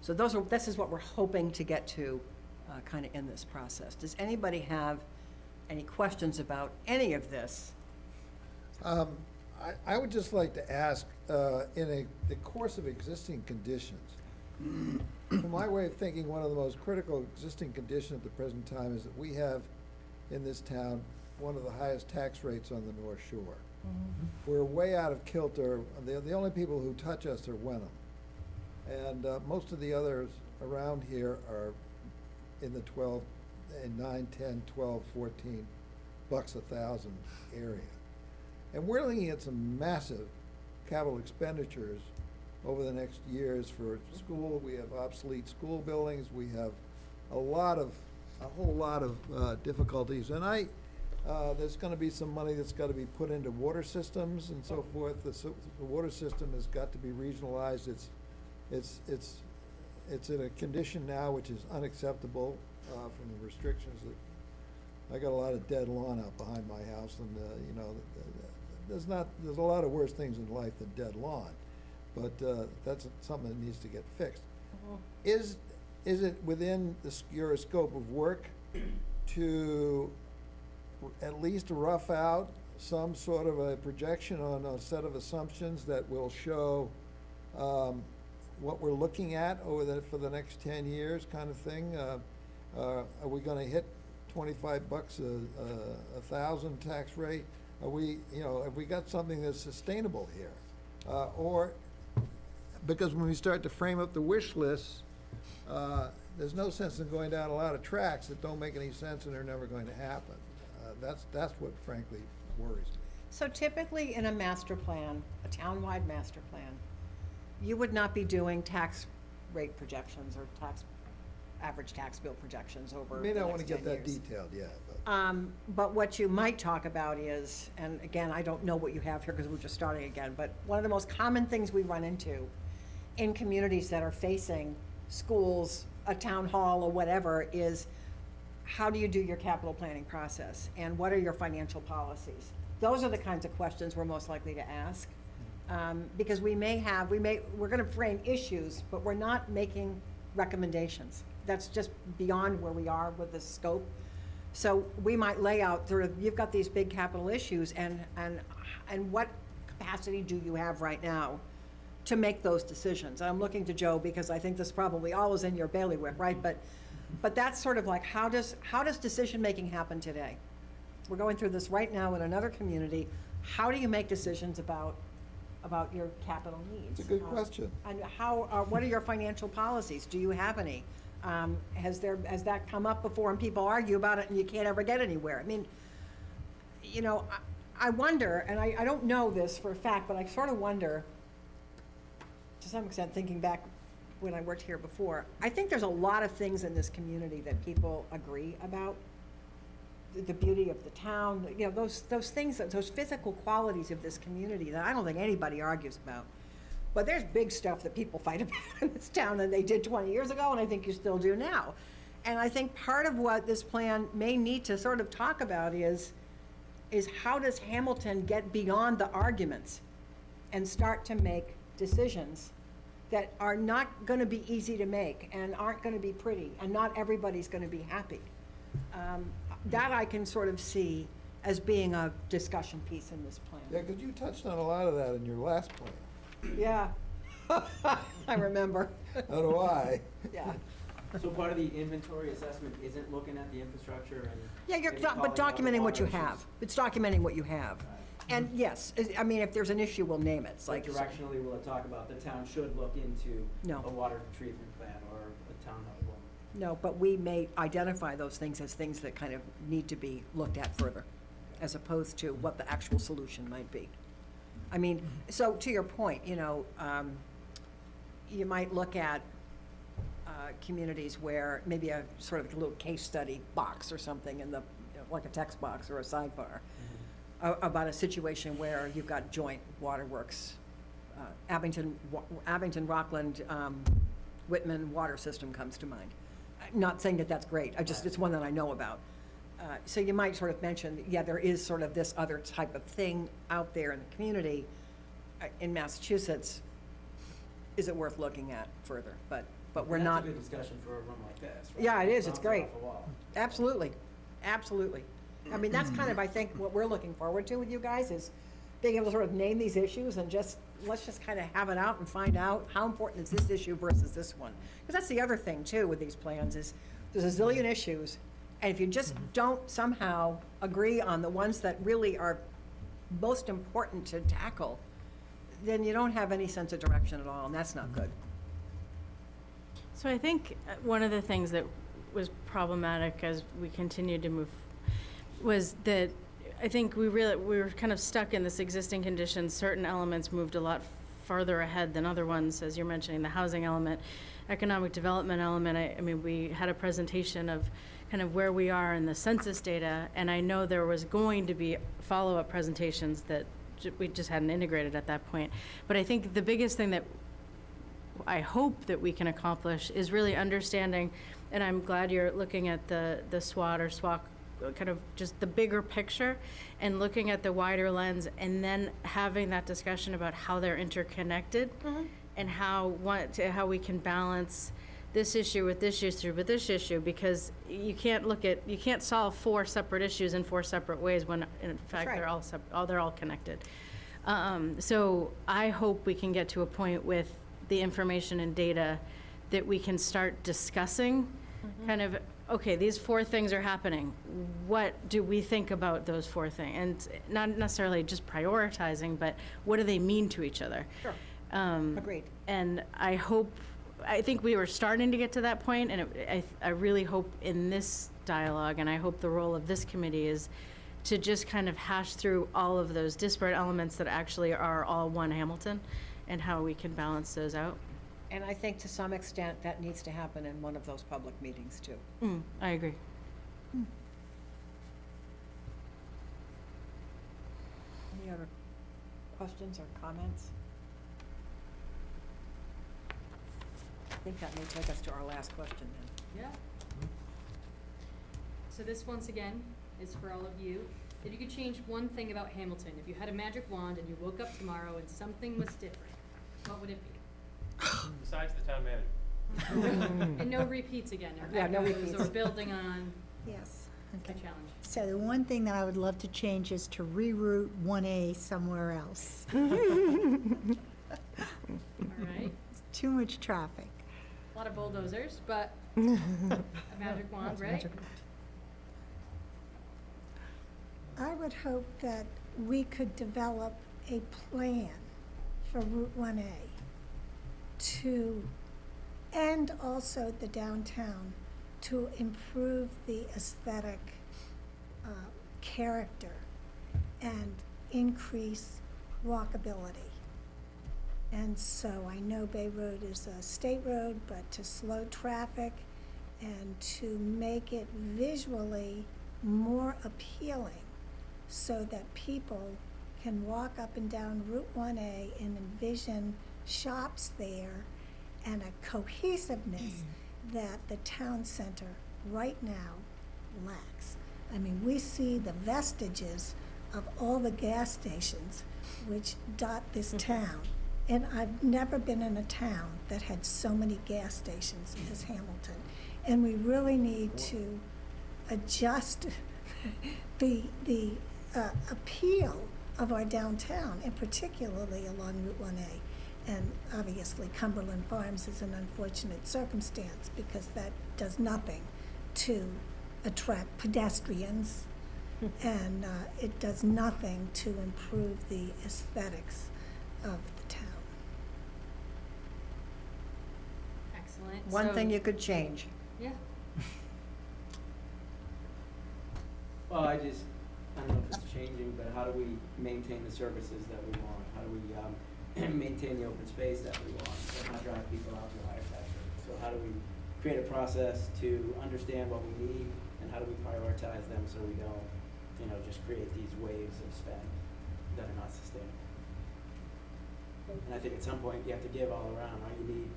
So this is what we're hoping to get to kind of in this process. Does anybody have any questions about any of this? I would just like to ask, in the course of existing conditions, from my way of thinking, one of the most critical existing conditions at the present time is that we have in this town one of the highest tax rates on the North Shore. Mm-hmm. We're way out of kilter. The only people who touch us are Wenham. And most of the others around here are in the 9, 10, 12, 14 bucks a thousand area. And we're looking at some massive capital expenditures over the next years for school. We have obsolete school buildings. We have a whole lot of difficulties. And there's gonna be some money that's gotta be put into water systems and so forth. The water system has got to be regionalized. It's in a condition now which is unacceptable from the restrictions that, I got a lot of dead lawn out behind my house, and you know, there's a lot of worse things in life than dead lawn, but that's something that needs to get fixed. Is it within your scope of work to at least rough out some sort of a projection on a set of assumptions that will show what we're looking at for the next 10 years, kind of thing? Are we going to hit 25 bucks a thousand tax rate? Have we got something that's sustainable here? Or, because when we start to frame up the wish lists, there's no sense in going down a lot of tracks that don't make any sense and are never going to happen. That's what frankly worries me. So typically in a master plan, a town-wide master plan, you would not be doing tax rate projections or average tax bill projections over May the not want next to get 10 that years. detailed yet, but. But what you might talk about is, and again, I don't know what you have here because we're just starting again, but one of the most common things we run into in communities that are facing schools, a town hall or whatever is, how do you do your capital planning process? And what are your financial policies? Those are the kinds of questions we're most likely to ask. Because we're gonna frame issues, but we're not making recommendations. That's just beyond where we are with the scope. So we might lay out sort of, you've got these big capital issues and what capacity do you have right now to make those decisions? I'm looking to Joe because I think this probably all is in your bailiwick, right? But that's sort of like, how does decision-making happen today? We're going through this right now in another community. How do you make decisions about your capital needs? It's a good question. And what are your financial policies? Do you have any? Has that come up before and people argue about it and you can't ever get anywhere? I mean, you know, I wonder, and I don't know this for a fact, but I sort of wonder, to some extent, thinking back when I worked here before, I think there's a lot of things in this community that people agree about. The beauty of the town, you know, those things, those physical qualities of this community that I don't think anybody argues about. But there's big stuff that people fight about in this town than they did 20 years ago, and I think you still do now. And I think part of what this plan may need to sort of talk about is how does Hamilton get beyond the arguments and start to make decisions that are not gonna be easy to make and aren't gonna be pretty, and not everybody's gonna be happy. That I can sort of see as being a discussion piece in this plan. Yeah, because you touched on a lot of that in your last plan. Yeah. I remember. So do I. Yeah. So part of the inventory assessment isn't looking at the infrastructure and. Yeah, maybe calling but out the documenting what you water have. issues? It's documenting what you have. And yes, I mean, if there's an issue, we'll name it. It's Like like, directionally, will it talk about the town should look into No. a water treatment plant or a town hall? no, but we may identify those things as things that kind of need to be looked at further, as opposed to what the actual solution might be. I mean, so to your point, you know, you might look at communities where maybe a sort of a little case study box or something in the, you know, like a text box or a sidebar, about a situation where you've got joint waterworks, Abington, Rockland, Whitman water system comes to mind. Not saying that that's great, it's one that I know about. So you might sort of mention, yeah, there is sort of this other type of thing out there in the community. In Massachusetts, is it worth looking at further? But we're not. That's a good discussion for a room like this, right? Yeah, it is, it's Bounce great. off the wall. Absolutely, absolutely. I mean, that's kind of, I think, what we're looking forward to with you guys is being able to sort of name these issues and let's just kind of have it out and find out how important is this issue versus this one. Because that's the other thing too with these plans is there's a zillion issues, and if you just don't somehow agree on the ones that really are most important to tackle, then you don't have any sense of direction at all, and that's not good. So I think one of the things that was problematic as we continued to move was that I think we were kind of stuck in this existing condition. Certain elements moved a lot farther ahead than other ones, as you're mentioning, the housing element, economic development element. I mean, we had a presentation of kind of where we are in the census data, and I know there was going to be follow-up presentations that we just hadn't integrated at that point. But I think the biggest thing that I hope that we can accomplish is really understanding, and I'm glad you're looking at the SWOT or SWOC, kind of just the bigger picture, and looking at the wider lens, and then having that discussion about how they're interconnected, and how we can balance this issue with this issue with this issue, because you can't solve 4 separate issues in 4 separate ways when in fact right. they're all connected. So I hope we can get to a point with the information and data that we can start discussing kind of, okay, these 4 things are happening. What do we think about those 4 things? And not necessarily just prioritizing, but what do they mean to each other? Sure. Agreed. And I think we were starting to get to that point, and I really hope in this dialogue, and I hope the role of this committee is to just kind of hash through all of those disparate elements that actually are all one Hamilton, and how we can balance those out. And I think to some extent, that needs to happen in one of those public meetings, too. I agree. Any other questions or comments? I think that may take us to our last question then. Yeah. So this, once again, is for all of you. If you could change one thing about Hamilton, if you had a magic wand and you woke up tomorrow and something was different, what would it be? Besides the town manager. And no repeats again, or Yeah, no echoes, repeats. or building on Yes. the challenge. So the one thing that I would love to change is to reroute 1A somewhere else. All right. Too much traffic. A lot of bulldozers, but a magic wand, right? I would hope that we could develop a plan for Route 1A to, and also the downtown, to improve the aesthetic character and increase walkability. And so I know Bay Road is a state road, but to slow traffic and to make it visually more appealing so that people can walk up and down Route 1A and envision shops there and a cohesiveness that the town center right now lacks. I mean, we see the vestiges of all the gas stations which dot this town. And I've never been in a town that had so many gas stations as Hamilton. And we really need to adjust the appeal of our downtown, and particularly along Route 1A. And obviously Cumberland Farms is an unfortunate circumstance because that does nothing to attract pedestrians and it does nothing to improve the aesthetics of the town. Excellent. One So- thing you could change. Yeah. Well, I don't know if it's changing, but how do we maintain the services that we want? How do we maintain the open space that we want and not drive people out to a higher tax rate? So how do we create a process to understand what we need and how do we prioritize them so we don't, just create these waves of spend that are not sustainable? And I think at some point you have to give all around, right? You need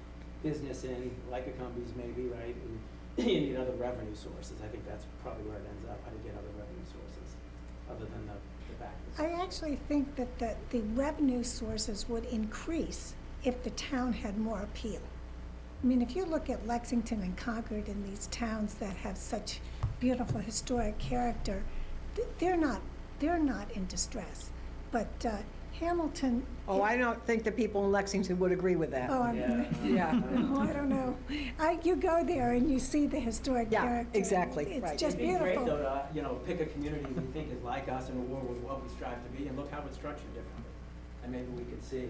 business in, like a companies maybe, right? And you need other revenue sources. I think that's probably where it ends up, how to get other revenue sources other than the back. I actually think that the revenue sources would increase if the town had more appeal. I mean, if you look at Lexington and Concord and these towns that have such beautiful historic character, they're not in distress. But Hamilton. Oh, I don't think the people in Lexington would agree with that. Oh, Yeah. oh, I don't know. You go there and you see the historic Yeah, character. exactly, It's right. just It'd be beautiful. great though to, pick a community we think is like us and with what we strive to be and look how it's structured differently. And maybe we could see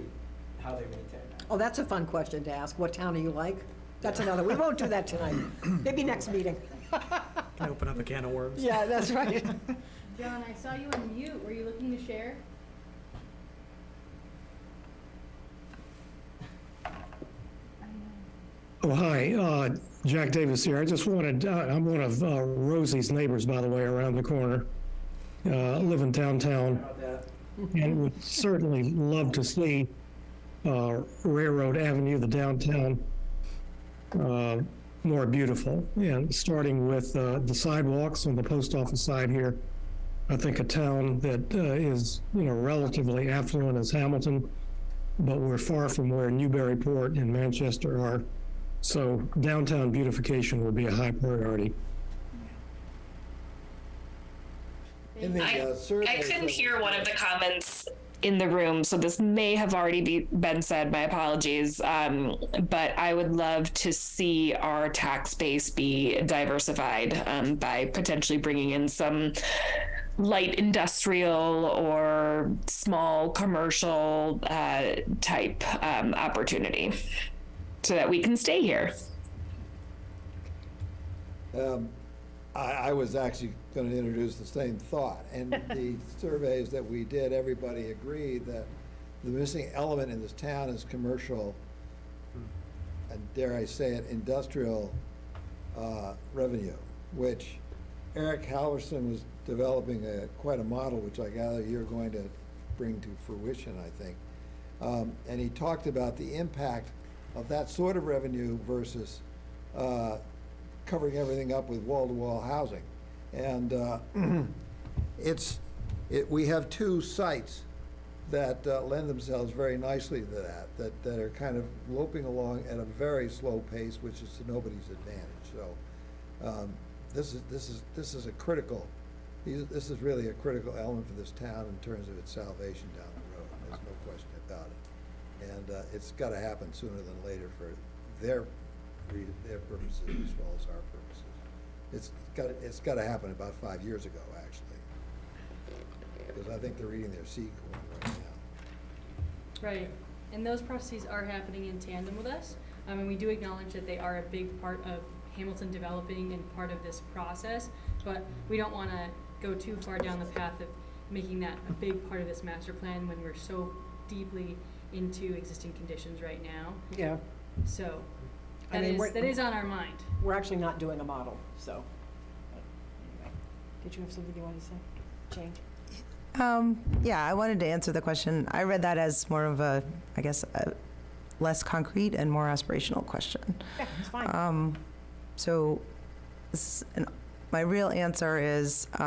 how they maintain that. Oh, that's a fun question to ask. What town are you like? That's another, we won't do that tonight. Maybe next meeting. Can open up a can of worms. Yeah, that's right. John, I saw you on mute. Were you looking to share? Oh, hi, Jack Davis here. I just wanted, I'm one of Rosie's neighbors, by the way, around the corner. Live in downtown About that. and would certainly love to see Railroad Avenue, the downtown, more beautiful. And starting with the sidewalks on the post office side here, I think a town that is, relatively affluent as Hamilton, but we're far from where Newburyport and Manchester are. So downtown beautification would be a high priority. In the surveys I couldn't that- hear one of the comments in the room, so this may have already been said. My apologies. But I would love to see our tax base be diversified by potentially bringing in some light industrial or small commercial type opportunity so that we can stay here. I was actually going to introduce the same thought. And the surveys that we did, everybody agreed that the missing element in this town is commercial, and dare I say it, industrial revenue, which Eric Halverson was developing quite a model, which I gather you're going to bring to fruition, I think. And he talked about the impact of that sort of revenue versus covering everything up with wall-to-wall housing. And we have two sites that lend themselves very nicely to that are kind of loping along at a very slow pace, which is to nobody's advantage. So this is a critical, this is really a critical element for this town in terms of its salvation down the road. There's no question about it. And it's got to happen sooner than later for their purposes as well as our purposes. It's got to happen about 5 years ago, actually, because I think they're eating their seed corn right now. Right, and those processes are happening in tandem with us, and we do acknowledge that they are a big part of Hamilton developing and part of this process, but we don't want to go too far down the path of making that a big part of this master plan when we're so deeply into existing conditions right now. Yeah. So I mean, that is on our mind. We're actually not doing a model, so. But anyway, did you have something you wanted to say? Jane? Yeah, I wanted to answer the question. I read that as more of a, I guess, a less concrete and more aspirational question. Yeah, it's fine. So my real answer is, if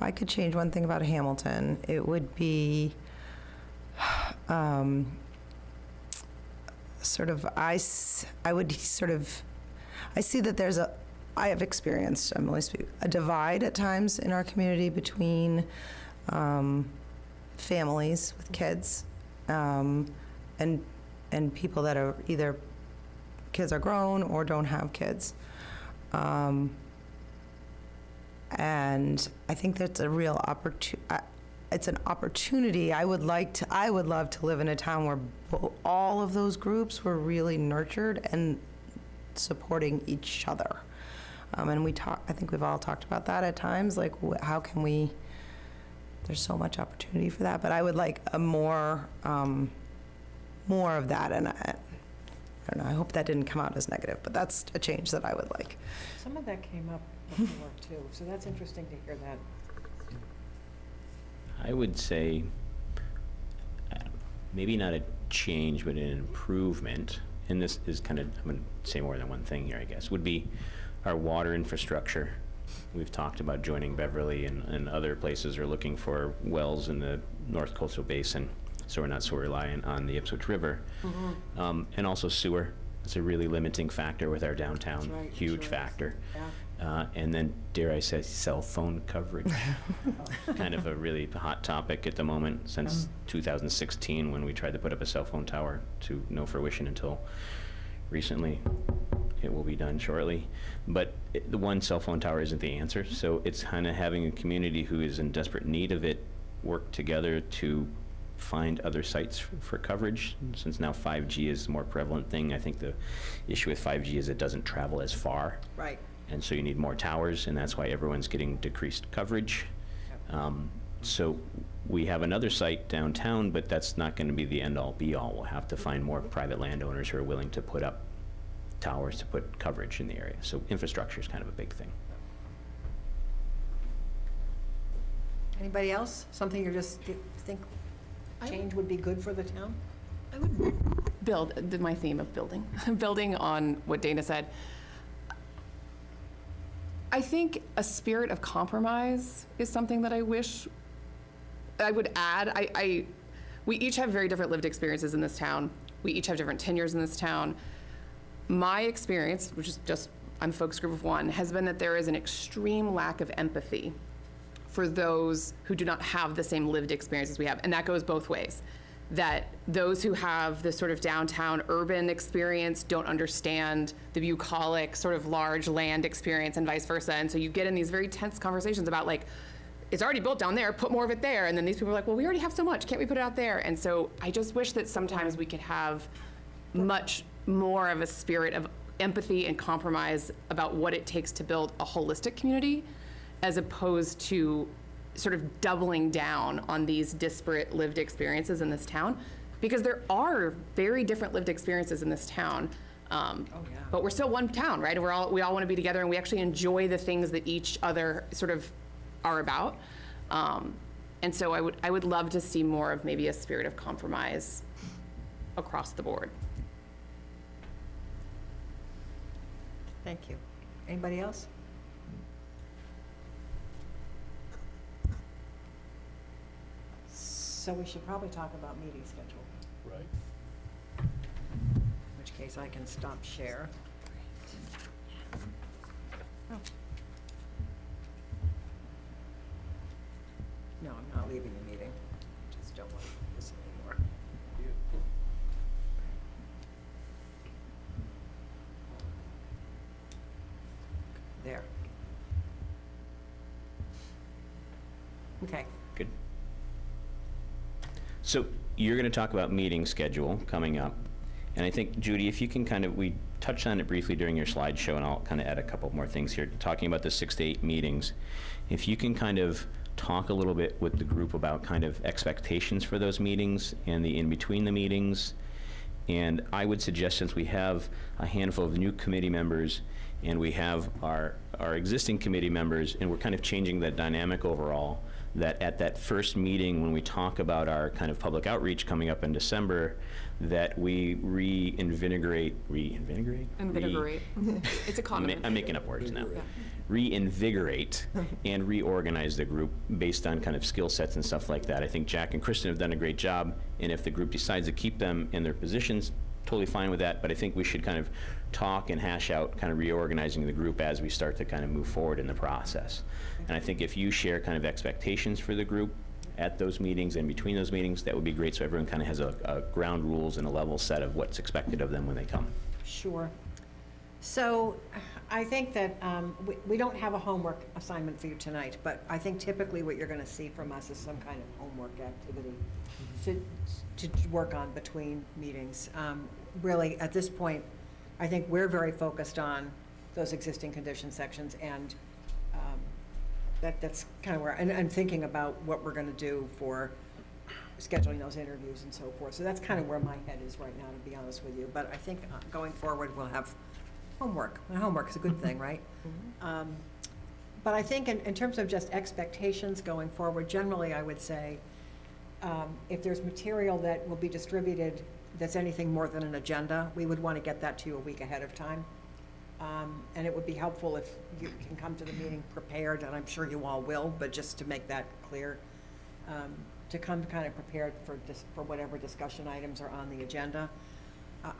I could change one thing about Hamilton, it would be I see that I have experienced, I'm only speaking, a divide at times in our community between families with kids and people that are either kids are grown or don't have kids. And I think that's a real it's an opportunity. I would love to live in a town where all of those groups were really nurtured and supporting each other. And I think we've all talked about that at times, like how can we, there's so much opportunity for that, but I would like a more of that, and I don't know, I hope that didn't come out as negative, but that's a change that I would like. Some of that came up before too, so that's interesting to hear that. I would say maybe not a change, but an improvement, and this is kind of, I'm going to say more than one thing here, I guess, would be our water infrastructure. We've talked about joining Beverly and other places are looking for wells in the North Coastal Basin, so we're not so reliant on the Ipswich River. Mm-hmm. And also sewer. It's a really limiting factor with our downtown, That's right, huge sure factor. Yeah. And then, dare I say, cell phone coverage. Kind of a really hot topic at the moment since 2016 when we tried to put up a cell phone tower to no fruition until recently. It will be done shortly. But the one cell phone tower isn't the answer. So it's kind of having a community who is in desperate need of it work together to find other sites for coverage. Since now 5G is the more prevalent thing, I think the issue with 5G is it doesn't travel as far. Right. And so you need more towers, and that's why everyone's getting decreased coverage. So we have another site downtown, but that's not going to be the end-all, be-all. We'll have to find more private landowners who are willing to put up towers to put coverage in the area. So infrastructure is kind of a big thing. Anybody else? Something you just think change would be good for the town? I would build, my theme of building, building on what Dana said. I think a spirit of compromise is something that I wish I would add. We each have very different lived experiences in this town. We each have different tenures in this town. My experience, which is just, I'm a focus group of one, has been that there is an extreme lack of empathy for those who do not have the same lived experiences we have. And that goes both ways. That those who have this sort of downtown urban experience don't understand the bucolic sort of large land experience and vice versa. And so you get in these very tense conversations about like, it's already built down there, put more of it there. And then these people are like, well, we already have so much, can't we put it out there? And so I just wish that sometimes we could have much more of a spirit of empathy and compromise about what it takes to build a holistic community, as opposed to sort of doubling down on these disparate lived experiences in this town, because there are very different lived experiences in this town. But we're still one town, right? We all want to be together, and we actually enjoy the things that each other sort of are about. And so I would love to see more of maybe a spirit of compromise across the board. Thank you. Anybody else? So we should probably talk about meeting schedule, Right. in which case I can stop share. Oh. No, I'm not leaving the meeting. I just don't want to do this anymore. There. Okay. Good. So you're going to talk about meeting schedule coming up. And I think, Judy, if you can kind of, we touched on it briefly during your slideshow, and I'll kind of add a couple more things here, talking about the 6 to 8 meetings. If you can kind of talk a little bit with the group about kind of expectations for those meetings and the in-between the meetings. And I would suggest, since we have a handful of new committee members and we have our existing committee members, and we're kind of changing the dynamic overall, that at that first meeting, when we talk about our kind of public outreach coming up in December, that we reinvigorate? Invigorate. It's a condiment. I'm making up words now. Reinvigorate and reorganize the group based on kind of skill sets and stuff like that. I think Jack and Kristen have done a great job, and if the group decides to keep them in their positions, totally fine with that, but I think we should kind of talk and hash out kind of reorganizing the group as we start to kind of move forward in the process. And I think if you share kind of expectations for the group at those meetings and between those meetings, that would be great, so everyone kind of has a ground rules and a level set of what's expected of them when they come. Sure. So I think that we don't have a homework assignment for you tonight, but I think typically what you're going to see from us is some kind of homework activity to work on between meetings. Really, at this point, I think we're very focused on those existing condition sections, and that's kind of where, and I'm thinking about what we're going to do for scheduling those interviews and so forth. So that's kind of where my head is right now, to be honest with you. But I think going forward, we'll have homework. And homework is a good thing, right? But I think in terms of just expectations going forward, generally I would say if there's material that will be distributed that's anything more than an agenda, we would want to get that to you a week ahead of time. And it would be helpful if you can come to the meeting prepared, and I'm sure you all will, but just to make that clear, to come kind of prepared for whatever discussion items are on the agenda.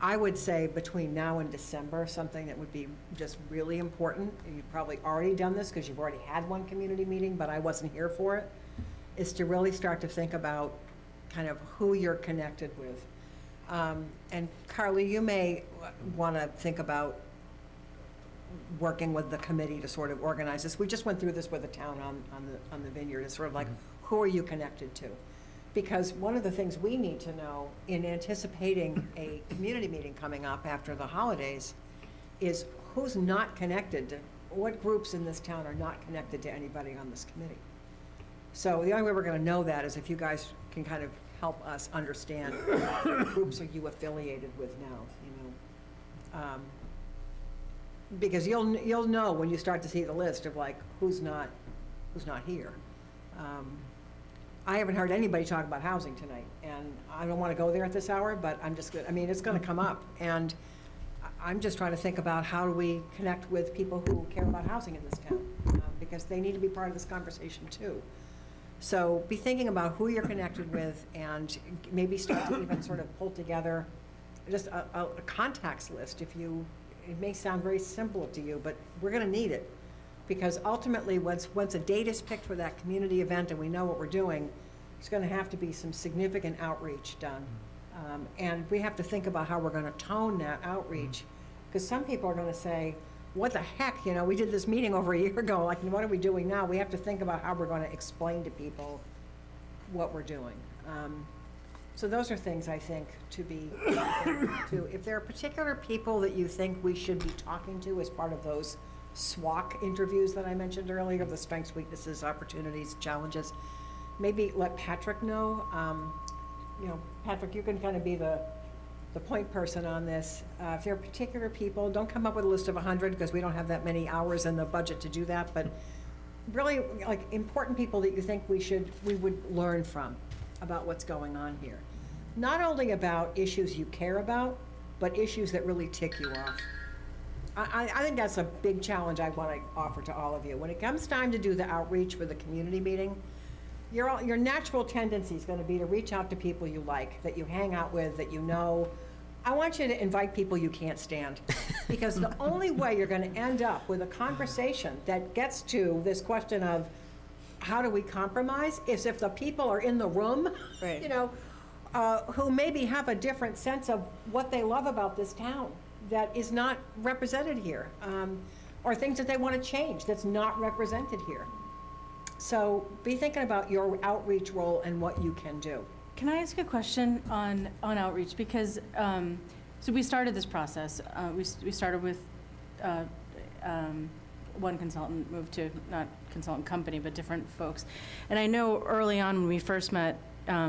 I would say between now and December, something that would be just really important, and you've probably already done this because you've already had one community meeting, but I wasn't here for it, is to really start to think about kind of who you're connected with. And Carly, you may want to think about working with the committee to sort of organize this. We just went through this with the town on the vineyard. It's sort of like, who are you connected to? Because one of the things we need to know in anticipating a community meeting coming up after the holidays is who's not connected to, what groups in this town are not connected to anybody on this committee. So the only way we're going to know that is if you guys can kind of help us understand what groups are you affiliated with now, you know. Because you'll know when you start to see the list of like who's not here. I haven't heard anybody talk about housing tonight, and I don't want to go there at this hour, but I'm just good. I mean, it's going to come up, and I'm just trying to think about how do we connect with people who care about housing in this town, because they need to be part of this conversation too. So be thinking about who you're connected with, and maybe start to even sort of pull together just a contacts list. It may sound very simple to you, but we're going to need it. Because ultimately, once a date is picked for that community event and we know what we're doing, there's going to have to be some significant outreach done. And we have to think about how we're going to tone that outreach. Because some people are going to say, what the heck, you know, we did this meeting over a year ago, like, what are we doing now? We have to think about how we're going to explain to people what we're doing. So those are things I think to be, if there are particular people that you think we should be talking to as part of those SWOC interviews that I mentioned earlier, the strengths, weaknesses, opportunities, challenges. Maybe let Patrick know. You know, Patrick, you can kind of be the point person on this. If there are particular people, don't come up with a list of 100 because we don't have that many hours in the budget to do that, but really like important people that you think we would learn from about what's going on here. Not only about issues you care about, but issues that really tick you off. I think that's a big challenge I want to offer to all of you. When it comes time to do the outreach for the community meeting, your natural tendency is going to be to reach out to people you like, that you hang out with, that you know. I want you to invite people you can't stand, because the only way you're going to end up with a conversation that gets to this question of how do we compromise is if the people are in the room, Right. you know, who maybe have a different sense of what they love about this town that is not represented here, or things that they want to change that's not represented here. So be thinking about your outreach role and what you can do. Can I ask a question on outreach? Because, so we started this process. We started with one consultant, moved to, not consultant company, but different folks. And I know early on when we first met,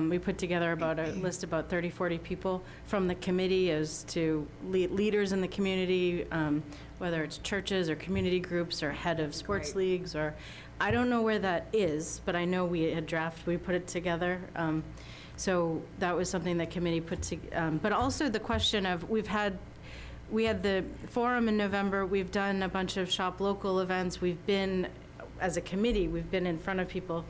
we put together about a list about 30, 40 people from the committee as to leaders in the community, whether it's churches or community groups or head of sports leagues, or I don't know where that is, but I know we put it together. So that was something that committee put together. But also the question of, we had the forum in November, we've done a bunch of shop local events, we've been, as a committee, we've been in front of people.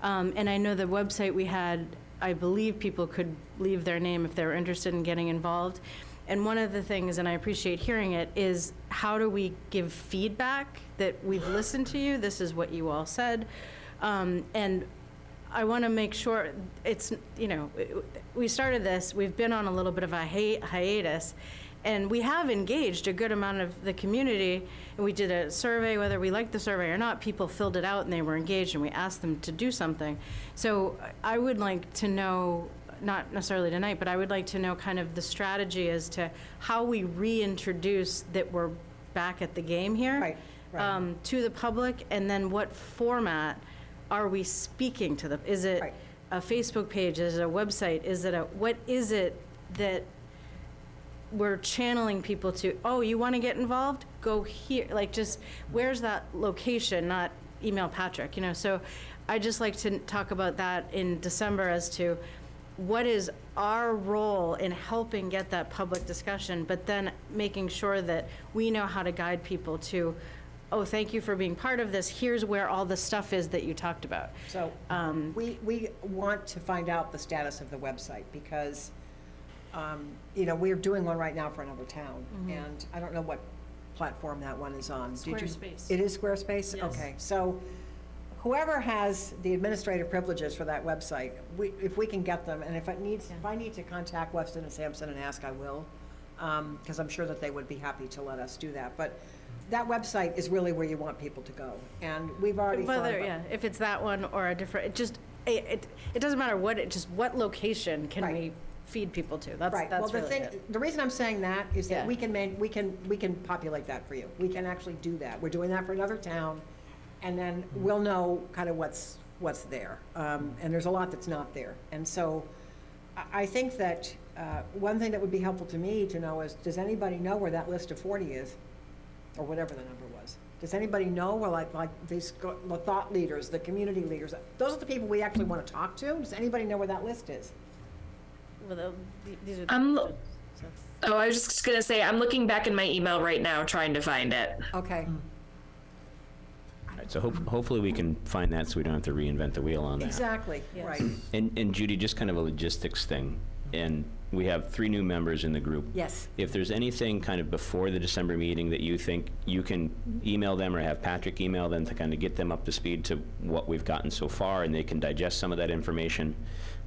And I know the website we had, I believe people could leave their name if they were interested in getting involved. And one of the things, and I appreciate hearing it, is how do we give feedback that we've listened to you, this is what you all said. And I want to make sure it's, you know, we started this, we've been on a little bit of a hiatus, and we have engaged a good amount of the community. And we did a survey, whether we liked the survey or not, people filled it out and they were engaged, and we asked them to do something. So I would like to know, not necessarily tonight, but I would like to know kind of the strategy as to how we reintroduce that we're back at the game here. Right. To the public, and then what format are we speaking to them? Is it a Facebook page? Is it a website? Is it what is it that we're channeling people to? Oh, you want to get involved? Go here. Like, just, where's that location? Not email Patrick, you know? So I just like to talk about that in December as to what is our role in helping get that public discussion, but then making sure that we know how to guide people to, oh, thank you for being part of this. Here's where all the stuff is that you talked about. So we want to find out the status of the website because, you know, we're doing one right now for another town. And I don't know what platform that one is on. Squarespace. It is Squarespace? Yes. Okay. So whoever has the administrative privileges for that website, if we can get them, and if I need to contact Weston and Sampson and ask, I will, because I'm sure that they would be happy to let us do that. But that website is really where you want people to go, and we've already thought Whether, about. yeah, if it's that one or a different, it doesn't matter what, just what location can we feed people to? That's Right, well, that's the really thing, it. the reason I'm saying that is that Yeah. we can populate that for you. We can actually do that. We're doing that for another town, and then we'll know kind of what's there. And there's a lot that's not there. And so I think that one thing that would be helpful to me to know is, does anybody know where that list of 40 is? Or whatever the number was. Does anybody know where like these, the thought leaders, the community leaders, those are the people we actually want to talk to? Does anybody know where that list is? Well, these are Oh, I was just gonna say, I'm looking back in my email right now, trying to find it. Okay. All right, so hopefully we can find that so we don't have to reinvent the wheel on that. Exactly, right. And Judy, just kind of a logistics thing, and we have 3 new members in the group. Yes. If there's anything kind of before the December meeting that you think you can email them or have Patrick email them to kind of get them up to speed to what we've gotten so far, and they can digest some of that information,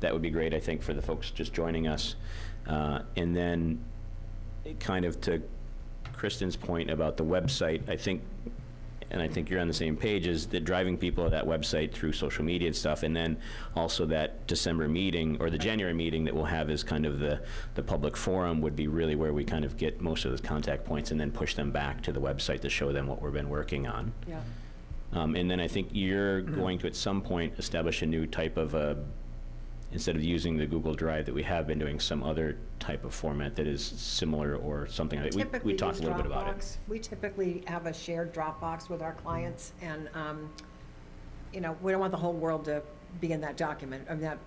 that would be great, I think, for the folks just joining us. And then kind of to Kristen's point about the website, I think and I think you're on the same page, is that driving people to that website through social media and stuff, and then also that December meeting, or the January meeting that we'll have as kind of the public forum would be really where we kind of get most of those contact points and then push them back to the website to show them what we've been working on. Yeah. And then I think you're going to, at some point, establish a new type of instead of using the Google Drive that we have been doing, some other type of format that is similar or something. We talked a little bit about it. We typically have a shared Dropbox with our clients, and, you know, we don't want the whole world to be in that document, in that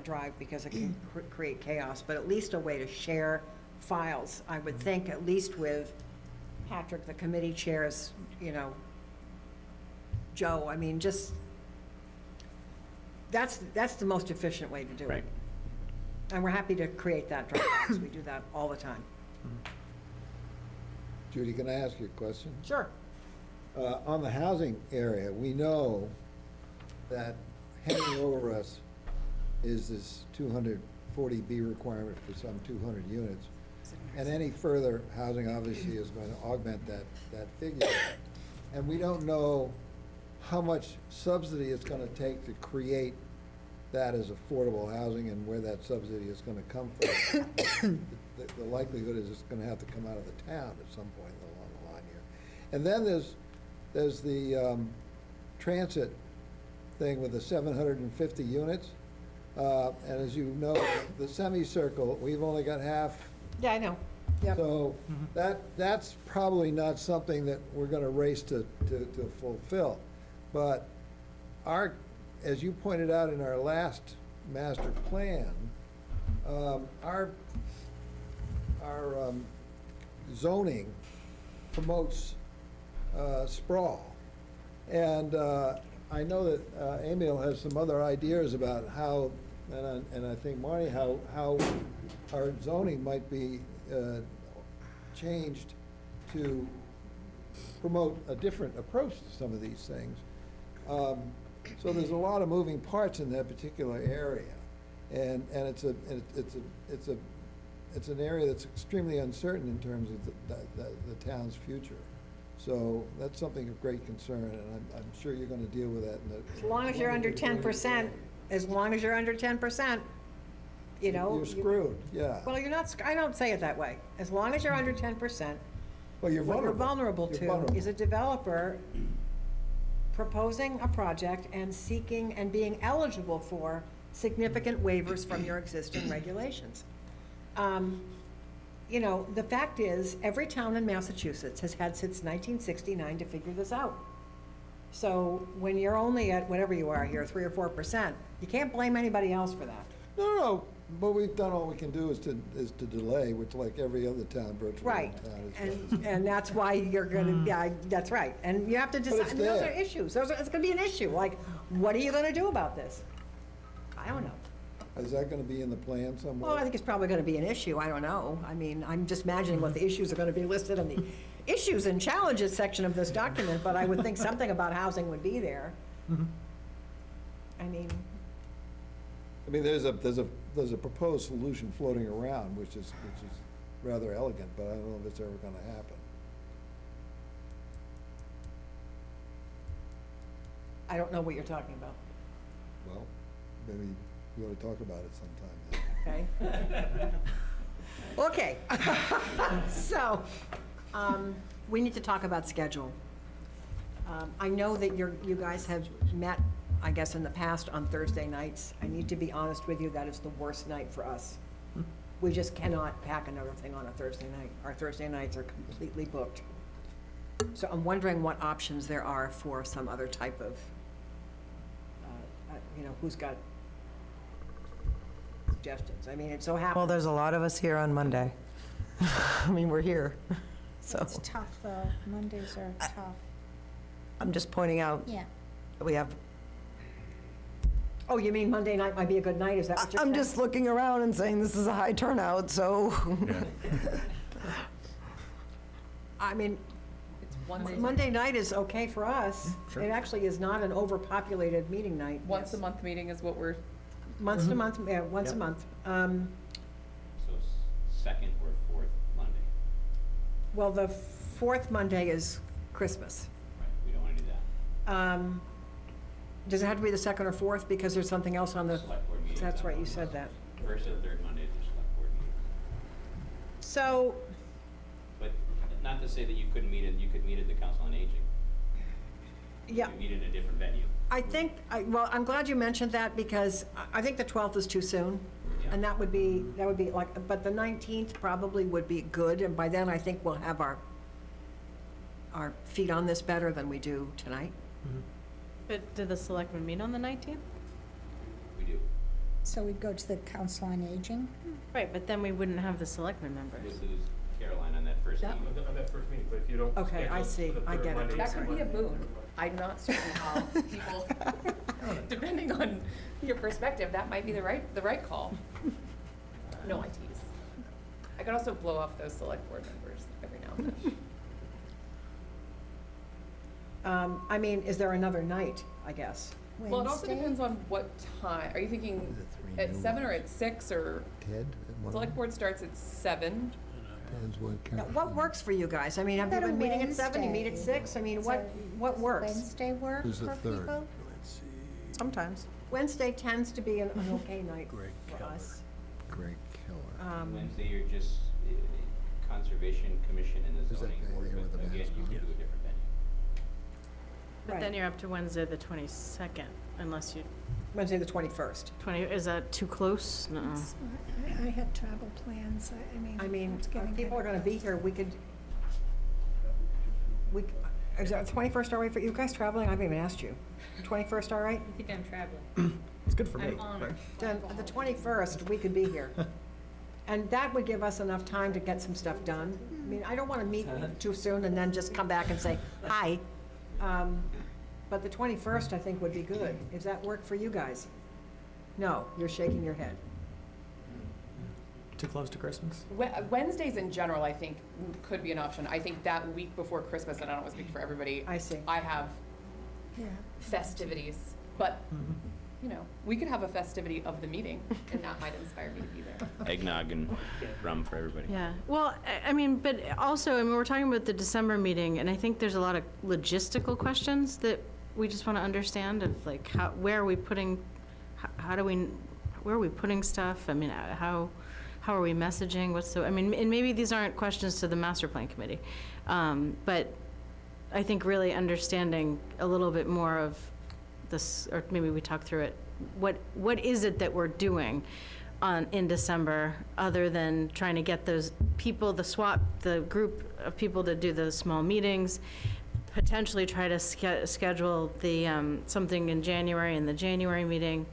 drive, because it can create chaos, but at least a way to share files, I would think, at least with Patrick, the committee chairs, you know, Joe, I mean, just, that's the most efficient way to do it. Right. And we're happy to create that Dropbox. We do that all the time. Judy, can I ask you a question? Sure. On the housing area, we know that hanging over us is this 240B requirement for some 200 units. And any further housing obviously is going to augment that figure. And we don't know how much subsidy it's going to take to create that as affordable housing and where that subsidy is going to come from. The likelihood is it's going to have to come out of the town at some point along the line here. And then there's the transit thing with the 750 units. And as you know, the semicircle, we've only got half. Yeah, I know. Yep. So that's probably not something that we're going to race to fulfill. But as you pointed out in our last master plan, our zoning promotes sprawl. And I know that Emil has some other ideas about how, and I think Marnie, how our zoning might be changed to promote a different approach to some of these things. So there's a lot of moving parts in that particular area, and it's an area that's extremely uncertain in terms of the town's future. So that's something of great concern, and I'm sure you're going to deal with that. As long as you're under 10%, as long as you're under 10%, you know. You're screwed, yeah. Well, you're not, I don't say it that way. As long as you're under 10%. Well, you're vulnerable. What you're vulnerable to is a developer proposing a project and seeking and being eligible for significant waivers from your existing regulations. You know, the fact is, every town in Massachusetts has had since 1969 to figure this out. So when you're only at whatever you are here, 3 or 4%, you can't blame anybody else for that. No, but we've done all we can do is to delay, which like every other town virtually. Right, in town is. and that's why you're gonna, yeah, that's right. And you have to decide, it's those are there. issues, it's gonna be an issue, like, what are you gonna do about this? I don't know. Is that gonna be in the plan somewhere? Well, I think it's probably gonna be an issue, I don't know. I mean, I'm just imagining what the issues are gonna be listed in the issues and challenges section of this document, but I would think something about housing would be there. I mean, there's a proposed solution floating around, which is rather elegant, but I don't know if it's ever gonna happen. I don't know what you're talking about, Well, maybe we ought to talk about it sometime then. okay? Okay. So, we need to talk about schedule. I know that you guys have met, I guess, in the past on Thursday nights. I need to be honest with you, that is the worst night for us. We just cannot pack another thing on a Thursday night. Our Thursday nights are completely booked. So I'm wondering what options there are for some other type of, you know, who's got suggestions? I mean, it so happens. Well, there's a lot of us here on Monday. I mean, we're here, so. It's tough, though. Mondays are tough. I'm just pointing out, Yeah. we have, Oh, you mean Monday night might be a good night, is that what you're saying? I'm just looking around and saying this is a high turnout, so. I mean, Monday night is okay for us. It actually is not an overpopulated meeting night. Once a month meeting is what we're, Month to month, yeah, once a month. So second or fourth Monday? Well, the fourth Monday is Christmas. Right, we don't want to Does it have to be the second or fourth, because there's something else on the, Select board meeting. that's right, you said that. First and third Mondays are select board meetings. So, But not to say that you couldn't meet you could meet at the Council on Aging. yeah, You could meet in a different venue. I think, well, I'm glad you mentioned that, because I think the 12th is too soon. And that would be like, but the 19th probably would be good, and by then I think we'll have our feet on this better than we do tonight. But did the selectmen meet on the 19th? We do. So we'd go to the Council on Aging? Right, but then we wouldn't have the selectmen members. We'd lose Caroline on that first Yeah. meeting. On that first meeting, but if you don't. Okay, I see. I get it. That could be a boon. I'm not certain how people, depending on your perspective, that might be the right call. No, I tease. I could also blow off those select board members every now and then. I mean, is there another night, I guess? Well, it also depends on what time. Are you thinking at 7 or at 6 or? Ted? Select board starts at 7. Ted's what Now, kind what works for you guys? I mean, have you How about been a meeting at 7, you meet at Wednesday? 6? I mean, Is what works? Wednesday work Who's the for third? people? Sometimes. Wednesday tends to be an okay night Greg for Keller. us. Greg Keller. Wednesday, you're just Conservation Commission and the Who's that zoning guy board, there with but the again, mask you on? can do a different venue. But then Right. you're up to Wednesday, the 22nd, unless you, Wednesday, the 21st. 20, is that too close? No. I have travel plans, I mean, it's if getting people are kinda gonna be here, is that 21st all right for you guys traveling? I haven't even asked you. 21st all right? I think I'm traveling. It's good for me. I'm honored. Then the 21st, we could be here. And that would give us enough time to get some stuff done. I mean, I don't want to meet too soon and then just come back and say, hi. But the 21st, I think, would be good. Does that work for you guys? No, you're shaking your head. Too close to Christmas? Wednesdays in general, I think, could be an option. I think that week before Christmas, and I don't want to speak for everybody. I see. I have Yeah. festivities, but, you know, we could have a festivity of the meeting, and that might inspire me to be there. Eggnog and rum for everybody. Yeah, well, I mean, but also, I mean, we're talking about the December meeting, and I think there's a lot of logistical questions that we just want to understand of, like, how, where are we putting, how do we, where are we putting stuff? I mean, how are we messaging? What's the, I mean, and maybe these aren't questions to the master plan committee, but I think really understanding a little bit more of this, or maybe we talk through it. What is it that we're doing in December, other than trying to get those people, the group of people to do the small meetings, potentially try to schedule the, something in January, in the January meeting.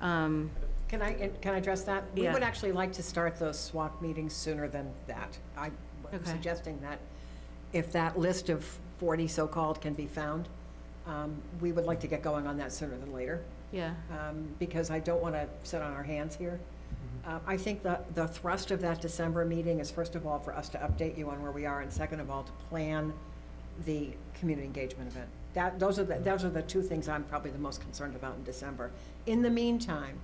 Can I address that? We Yeah. would actually like to start those SWAC meetings sooner than that. I'm Okay. suggesting that if that list of 40 so-called can be found, we would like to get going on that sooner than later, Yeah, because I don't want to sit on our hands here. I think the thrust of that December meeting is, first of all, for us to update you on where we are, and second of all, to plan the community engagement event. Those are the two things I'm probably the most concerned about in December. In the meantime,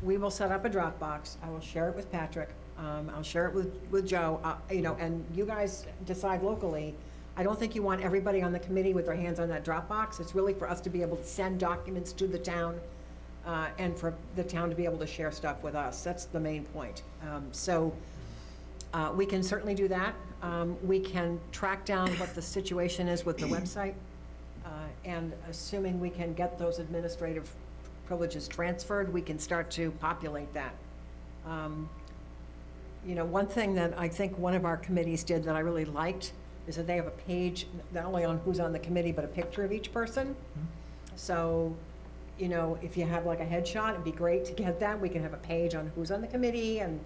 we will set up a Dropbox. I will share it with Patrick. I'll share it with Joe, you know, and you guys decide locally. I don't think you want everybody on the committee with their hands on that Dropbox. It's really for us to be able to send documents to the town, and for the town to be able to share stuff with us. That's the main point. So we can certainly do that. We can track down what the situation is with the website, and assuming we can get those administrative privileges transferred, we can start to populate that. You know, one thing that I think one of our committees did that I really liked is that they have a page, not only on who's on the committee, but a picture of each person. So, you know, if you have like a headshot, it'd be great to get that. We can have a page on who's on the committee and,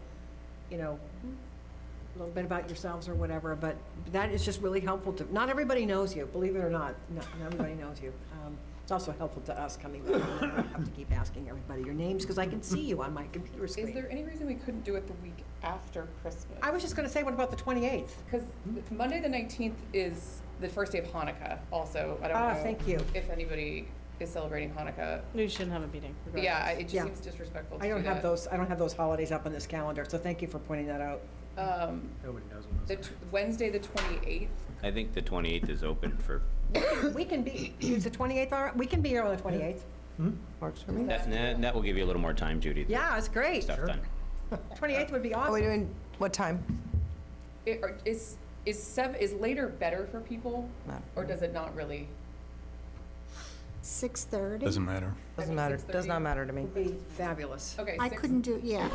you know, a little bit about yourselves or whatever, but that is just really helpful to, not everybody knows you, believe it or not, not everybody knows you. It's also helpful to us coming back, and I don't have to keep asking everybody your names, because I can see you on my computer screen. Is there any reason we couldn't do it the week after Christmas? I was just gonna say, what about the 28th? Because Monday, the 19th is the first day of Hanukkah also. I don't Ah, know thank you. if anybody is celebrating Hanukkah. we shouldn't have a meeting. But yeah, it just Yeah. seems disrespectful to I don't do have that. I don't have those holidays up on this calendar, so thank you for pointing that out. Nobody knows when those are. Wednesday, the 28th. I think the 28th is open for We can be, is the 28th, all right? We can be here on the 28th. Works for me. That will give you a little more time, Judy. to Yeah, it's get great. Stuff done. 28th would be Are we awesome. doing, what time? Is later better for people, or does it not really? 6:30? Doesn't matter. Doesn't matter, does not matter to me. Would be fabulous. Okay, I couldn't do, yeah,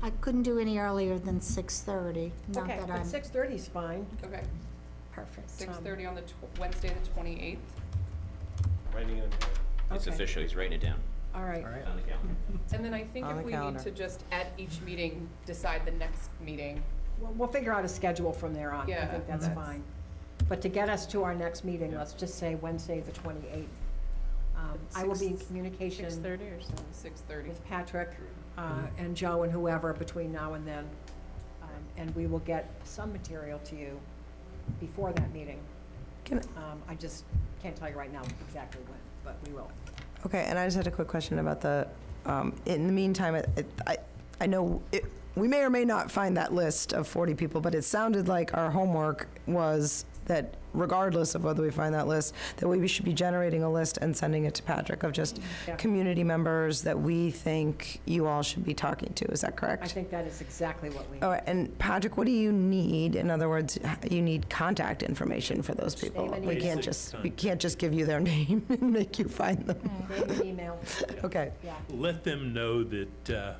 I couldn't do any earlier than 6:30. Not Okay, that but I'm 6:30 is fine. Okay, perfect. 6:30 on the Wednesday, the 28th. Writing it. It's Okay. official, he's writing it down. All right. On the calendar. And then I think On if the we calendar. need to just, at each meeting, decide the next meeting. We'll figure out a schedule from there on. I Yeah, think that's fine. But to get us to our next meeting, let's just say Wednesday, the 28th. I will be in communication 6:30 or so. 6:30. with Patrick and Joe and whoever between now and then. And we will get some material to you before that meeting. Can- I just can't tell you right now exactly when, but we will. Okay, and I just had a quick question about the, in the meantime, I know we may or may not find that list of 40 people, but it sounded like our homework was that regardless of whether we find that list, that we should be generating a list and sending it to Patrick of just Yeah. community members that we think you all should be talking to. Is that correct? I think that is exactly what we. All right, and Patrick, what do you need? In other words, you need contact information for those people. Name and We email. can't just give you their name and make you find them. Name and email. Okay. Yeah. Let them know that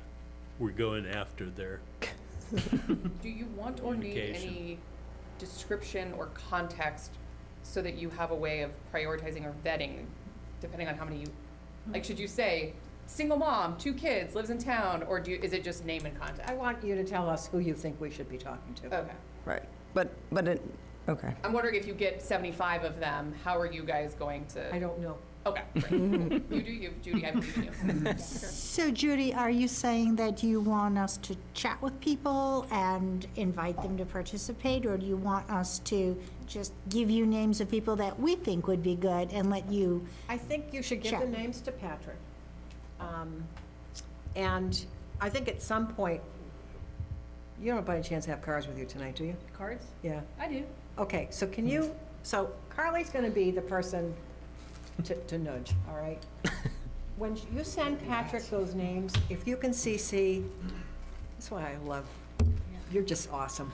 we're going after their Do you want or need Communication. any description or context so that you have a way of prioritizing or vetting, depending on how many you, like, should you say, single mom, 2 kids, lives in town, or is it just name and I contact? want you to tell us who you think we should be talking to. Okay. Right, okay. I'm wondering if you get 75 of them, how are you guys going to? I don't know. Okay, great. You do you, Judy, I believe in you. So Judy, are you saying that you want us to chat with people and invite them to participate? Or do you want us to just give you names of people that we think would be good and let you? I think you should give the Check. names to Patrick. And I think at some point, you don't by any chance have cars with you tonight, do you? Cards? Yeah. I do. Okay, so can you, so Carly's gonna be the person to nudge, all right? When you send Patrick those names, if you can CC, that's why I love, you're just awesome.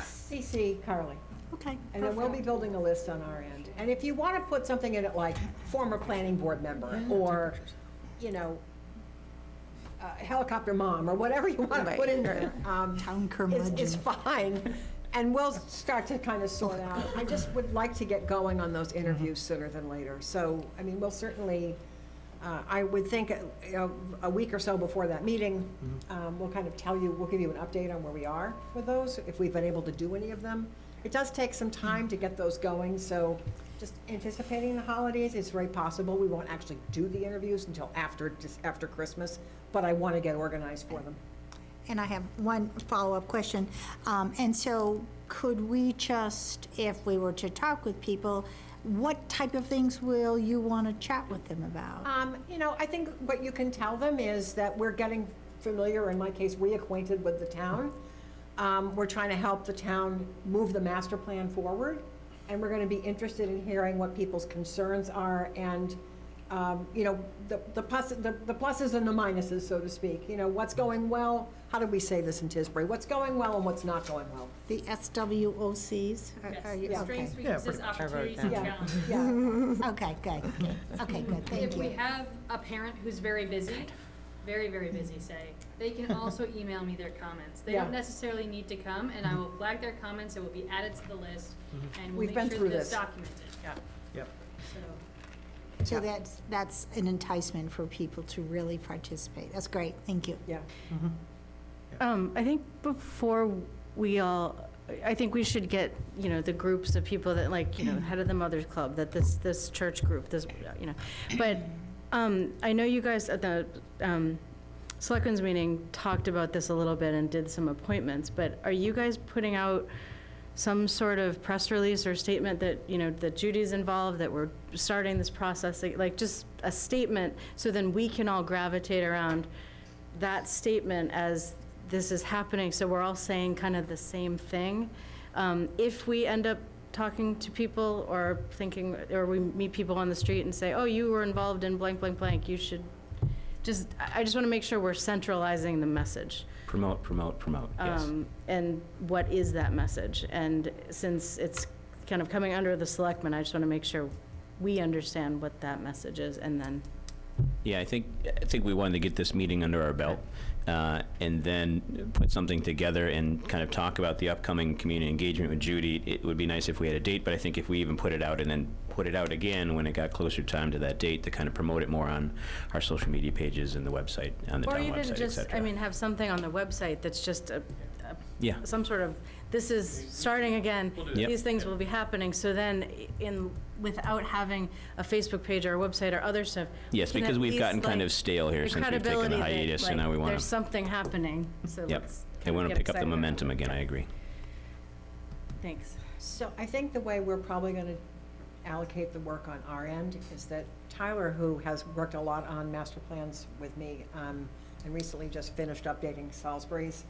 CC Carly. Okay. And then we'll be building a list on our end. And if you want to put something in it like former planning board member, or, you know, helicopter mom, or whatever you want to Right. put in there, Town is curmudgeon. fine. And we'll start to kind of sort out. I just would like to get going on those interviews sooner than later. So, I mean, we'll certainly, I would think, a week or so before that meeting, we'll kind of tell you, we'll give you an update on where we are with those, if we've been able to do any of them. It does take some time to get those going, so just anticipating the holidays, it's very possible we won't actually do the interviews until after Christmas, but I want to get organized for them. And I have one follow-up question. And so could we just, if we were to talk with people, what type of things will you want to chat with them about? You know, I think what you can tell them is that we're getting familiar, in my case, reacquainted with the town. We're trying to help the town move the master plan forward, and we're going to be interested in hearing what people's concerns are, and you know, the pluses and the minuses, so to speak. You know, what's going well? How do we say this in Tisbury? What's going well and what's not going well? The SWOCs? Are you, Yes, okay. strengths, weaknesses, opportunities, and Yeah, challenges. yeah. Okay, good, good. Okay, good, thank If we you. have a parent who's very busy, very, very busy, say, they can also email me their comments. They Yeah. don't necessarily need to come, and I will flag their comments, it will be added to the list, and we'll We've make been sure through that it's this. documented. Yep. So, So that's an enticement for people to really participate. That's great, thank you. Yeah. I think before we all, I think we should get, you know, the groups of people that, like, you know, head of the Mothers Club, that this church group, this, you know. But I know you guys at the Selectmen's meeting talked about this a little bit and did some appointments, but are you guys putting out some sort of press release or statement that, you know, that Judy's involved, that we're starting this process, like just a statement, so then we can all gravitate around that statement as this is happening, so we're all saying kind of the same thing. If we end up talking to people or thinking, or we meet people on the street and say, oh, you were involved in blank, blank, blank, you should I just want to make sure we're centralizing the message. Promote, yes. And what is that message? And since it's kind of coming under the selectmen, I just want to make sure we understand what that message is, and then. Yeah, I think we wanted to get this meeting under our belt, and then put something together and kind of talk about the upcoming community engagement with Judy. It would be nice if we had a date, but I think if we even put it out and then put it out again when it got closer time to that date to kind of promote it more on our social media pages and the website, on the town Or website, even et just, cetera. I mean, have something on the website that's just Yeah. some sort of, this is starting again, Yep. these things will be happening, so then without having a Facebook page or a website or other stuff. Yes, can because at we've least, gotten kind like, of stale here the since we've taken credibility the that, hiatus, and like, now we want there's to, something happening, so yep, let's they kind of want get to pick up the excited about it. momentum again, I agree. Thanks. So I think the way we're probably going to allocate the work on our end is that Tyler, who has worked a lot on master plans with me, and recently just finished updating Salisbury's,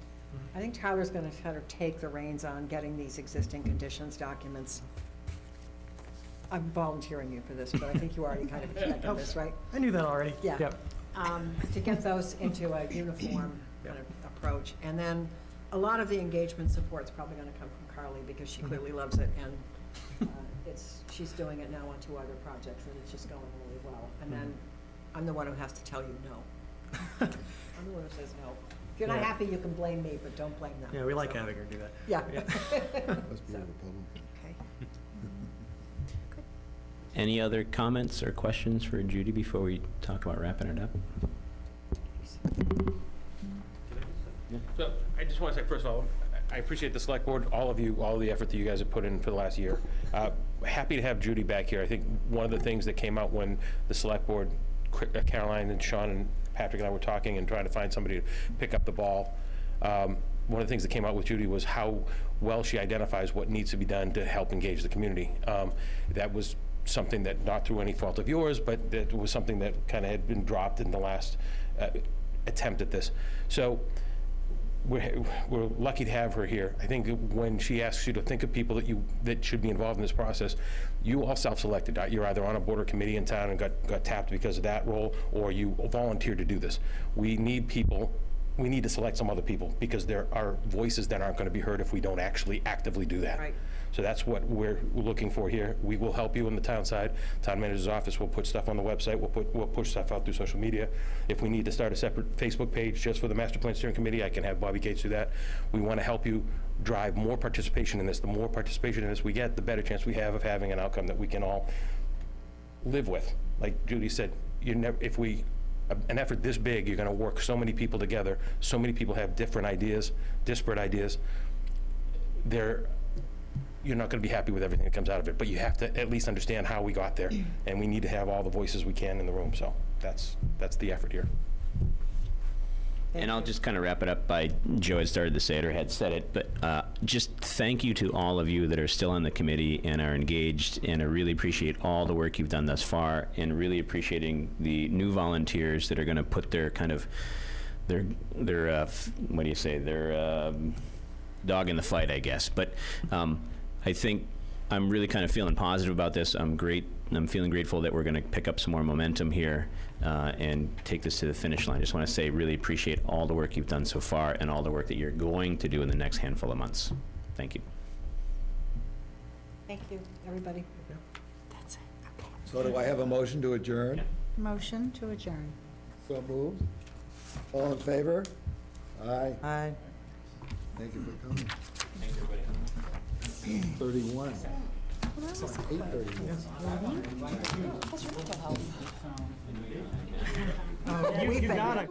I think Tyler's going to kind of take the reins on getting these existing conditions documents. I'm volunteering you for this, but I think you already kind of expected this, right? I knew that already. Yeah. Yep. To get those into a uniform kind of approach. And then a lot of the engagement support's probably going to come from Carly, because she clearly loves it, and she's doing it now on 2 other projects, and it's just going really well. And then I'm the one who has to tell you no. I'm the one who says no. If you're not Yeah. happy, you can blame me, but don't blame them. Yeah, we like So- having her do that. Yeah. Must be a Republican. Okay. Any other comments or questions for Judy before we talk about wrapping it up? So I just want to say, first of all, I appreciate the select board, all of you, all the effort that you guys have put in for the last year. Happy to have Judy back here. I think one of the things that came out when the select board, Caroline and Sean and Patrick and I were talking and trying to find somebody to pick up the ball, one of the things that came out with Judy was how well she identifies what needs to be done to help engage the community. That was something that, not through any fault of yours, but that was something that kind of had been dropped in the last attempt at this. So we're lucky to have her here. I think when she asks you to think of people that should be involved in this process, you all self-selected. You're either on a board or committee in town and got tapped because of that role, or you volunteered to do this. We need people. We need to select some other people, because there are voices that aren't going to be heard if we don't actually actively do that. Right. So that's what we're looking for here. We will help you in the town side. Town manager's office will put stuff on the website. We'll push stuff out through social media. If we need to start a separate Facebook page just for the Master Plan Steering Committee, I can have Bobby Gates do that. We want to help you drive more participation in this. The more participation in this we get, the better chance we have of having an outcome that we can all live with. Like Judy said, an effort this big, you're going to work so many people together. So many people have different ideas, disparate ideas. You're not going to be happy with everything that comes out of it, but you have to at least understand how we got there, and we need to have all the voices we can in the room. So that's the effort here. And I'll just kind of wrap it up by, Joe had started to say it or had said it, but just thank you to all of you that are still on the committee and are engaged, and I really appreciate all the work you've done thus far, and really appreciating the new volunteers that are going to put their kind of, their what do you say, their dog in the fight, I guess. But I think I'm really kind of feeling positive about this. I'm feeling grateful that we're going to pick up some more momentum here and take this to the finish line. Just want to say, really appreciate all the work you've done so far and all the work that you're going to do in the next handful of months. Thank you. Thank you, everybody. That's it. Okay. So do I have a motion to adjourn? Motion to adjourn. So moved. All in favor? Aye. Aye. Thank you for coming. 31. 8:31. You gotta